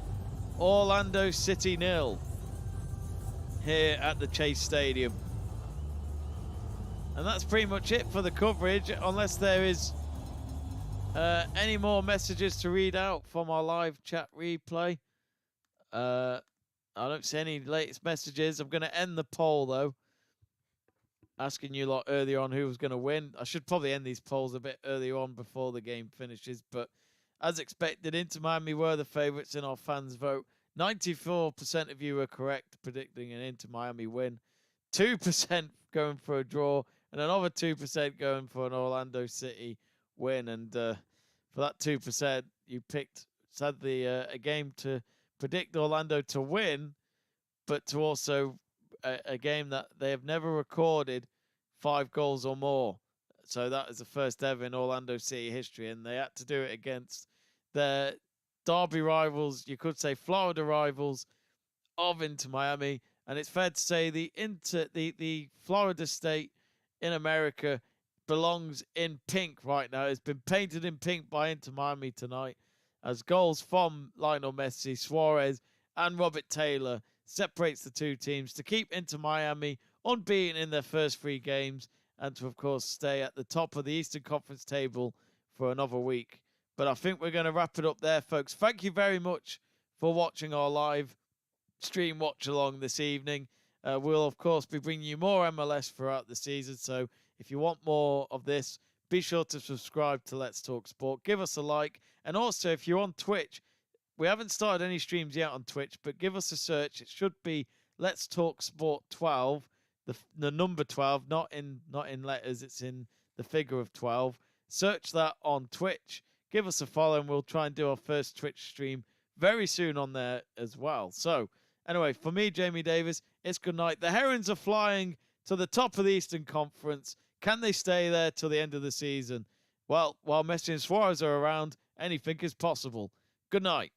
Orlando City 0 here at the Chase Stadium. And that's pretty much it for the coverage, unless there is any more messages to read out from our live chat replay. I don't see any latest messages. I'm going to end the poll, though, asking you lot earlier on who was going to win. I should probably end these polls a bit earlier on before the game finishes, but as expected, Inter Miami were the favourites in our fans' vote. 94% of you were correct, predicting an Inter Miami win. 2% going for a draw, and another 2% going for an Orlando City win. And for that 2%, you picked, sadly, a game to predict Orlando to win, but to also a game that they have never recorded 5 goals or more. So that is the first ever in Orlando City history, and they had to do it against their derby rivals, you could say Florida rivals of Inter Miami. And it's fair to say the Florida state in America belongs in pink right now. It's been painted in pink by Inter Miami tonight, as goals from Lionel Messi, Suarez, and Robert Taylor separates the two teams to keep Inter Miami unbeaten in their first 3 games and to, of course, stay at the top of the Eastern Conference table for another week. But I think we're going to wrap it up there, folks. Thank you very much for watching our live stream watch along this evening. We'll, of course, be bringing you more MLS throughout the season. So if you want more of this, be sure to subscribe to Let's Talk Sport. Give us a like. And also, if you're on Twitch, we haven't started any streams yet on Twitch, but give us a search. It should be Let's Talk Sport 12, the number 12, not in letters. It's in the figure of 12. Search that on Twitch. Give us a follow, and we'll try and do our first Twitch stream very soon on there as well. So, anyway, for me, Jamie Davies, it's good night. The Herons are flying to the top of the Eastern Conference. Can they stay there till the end of the season? Well, while Messi and Suarez are around, anything is possible. Good night.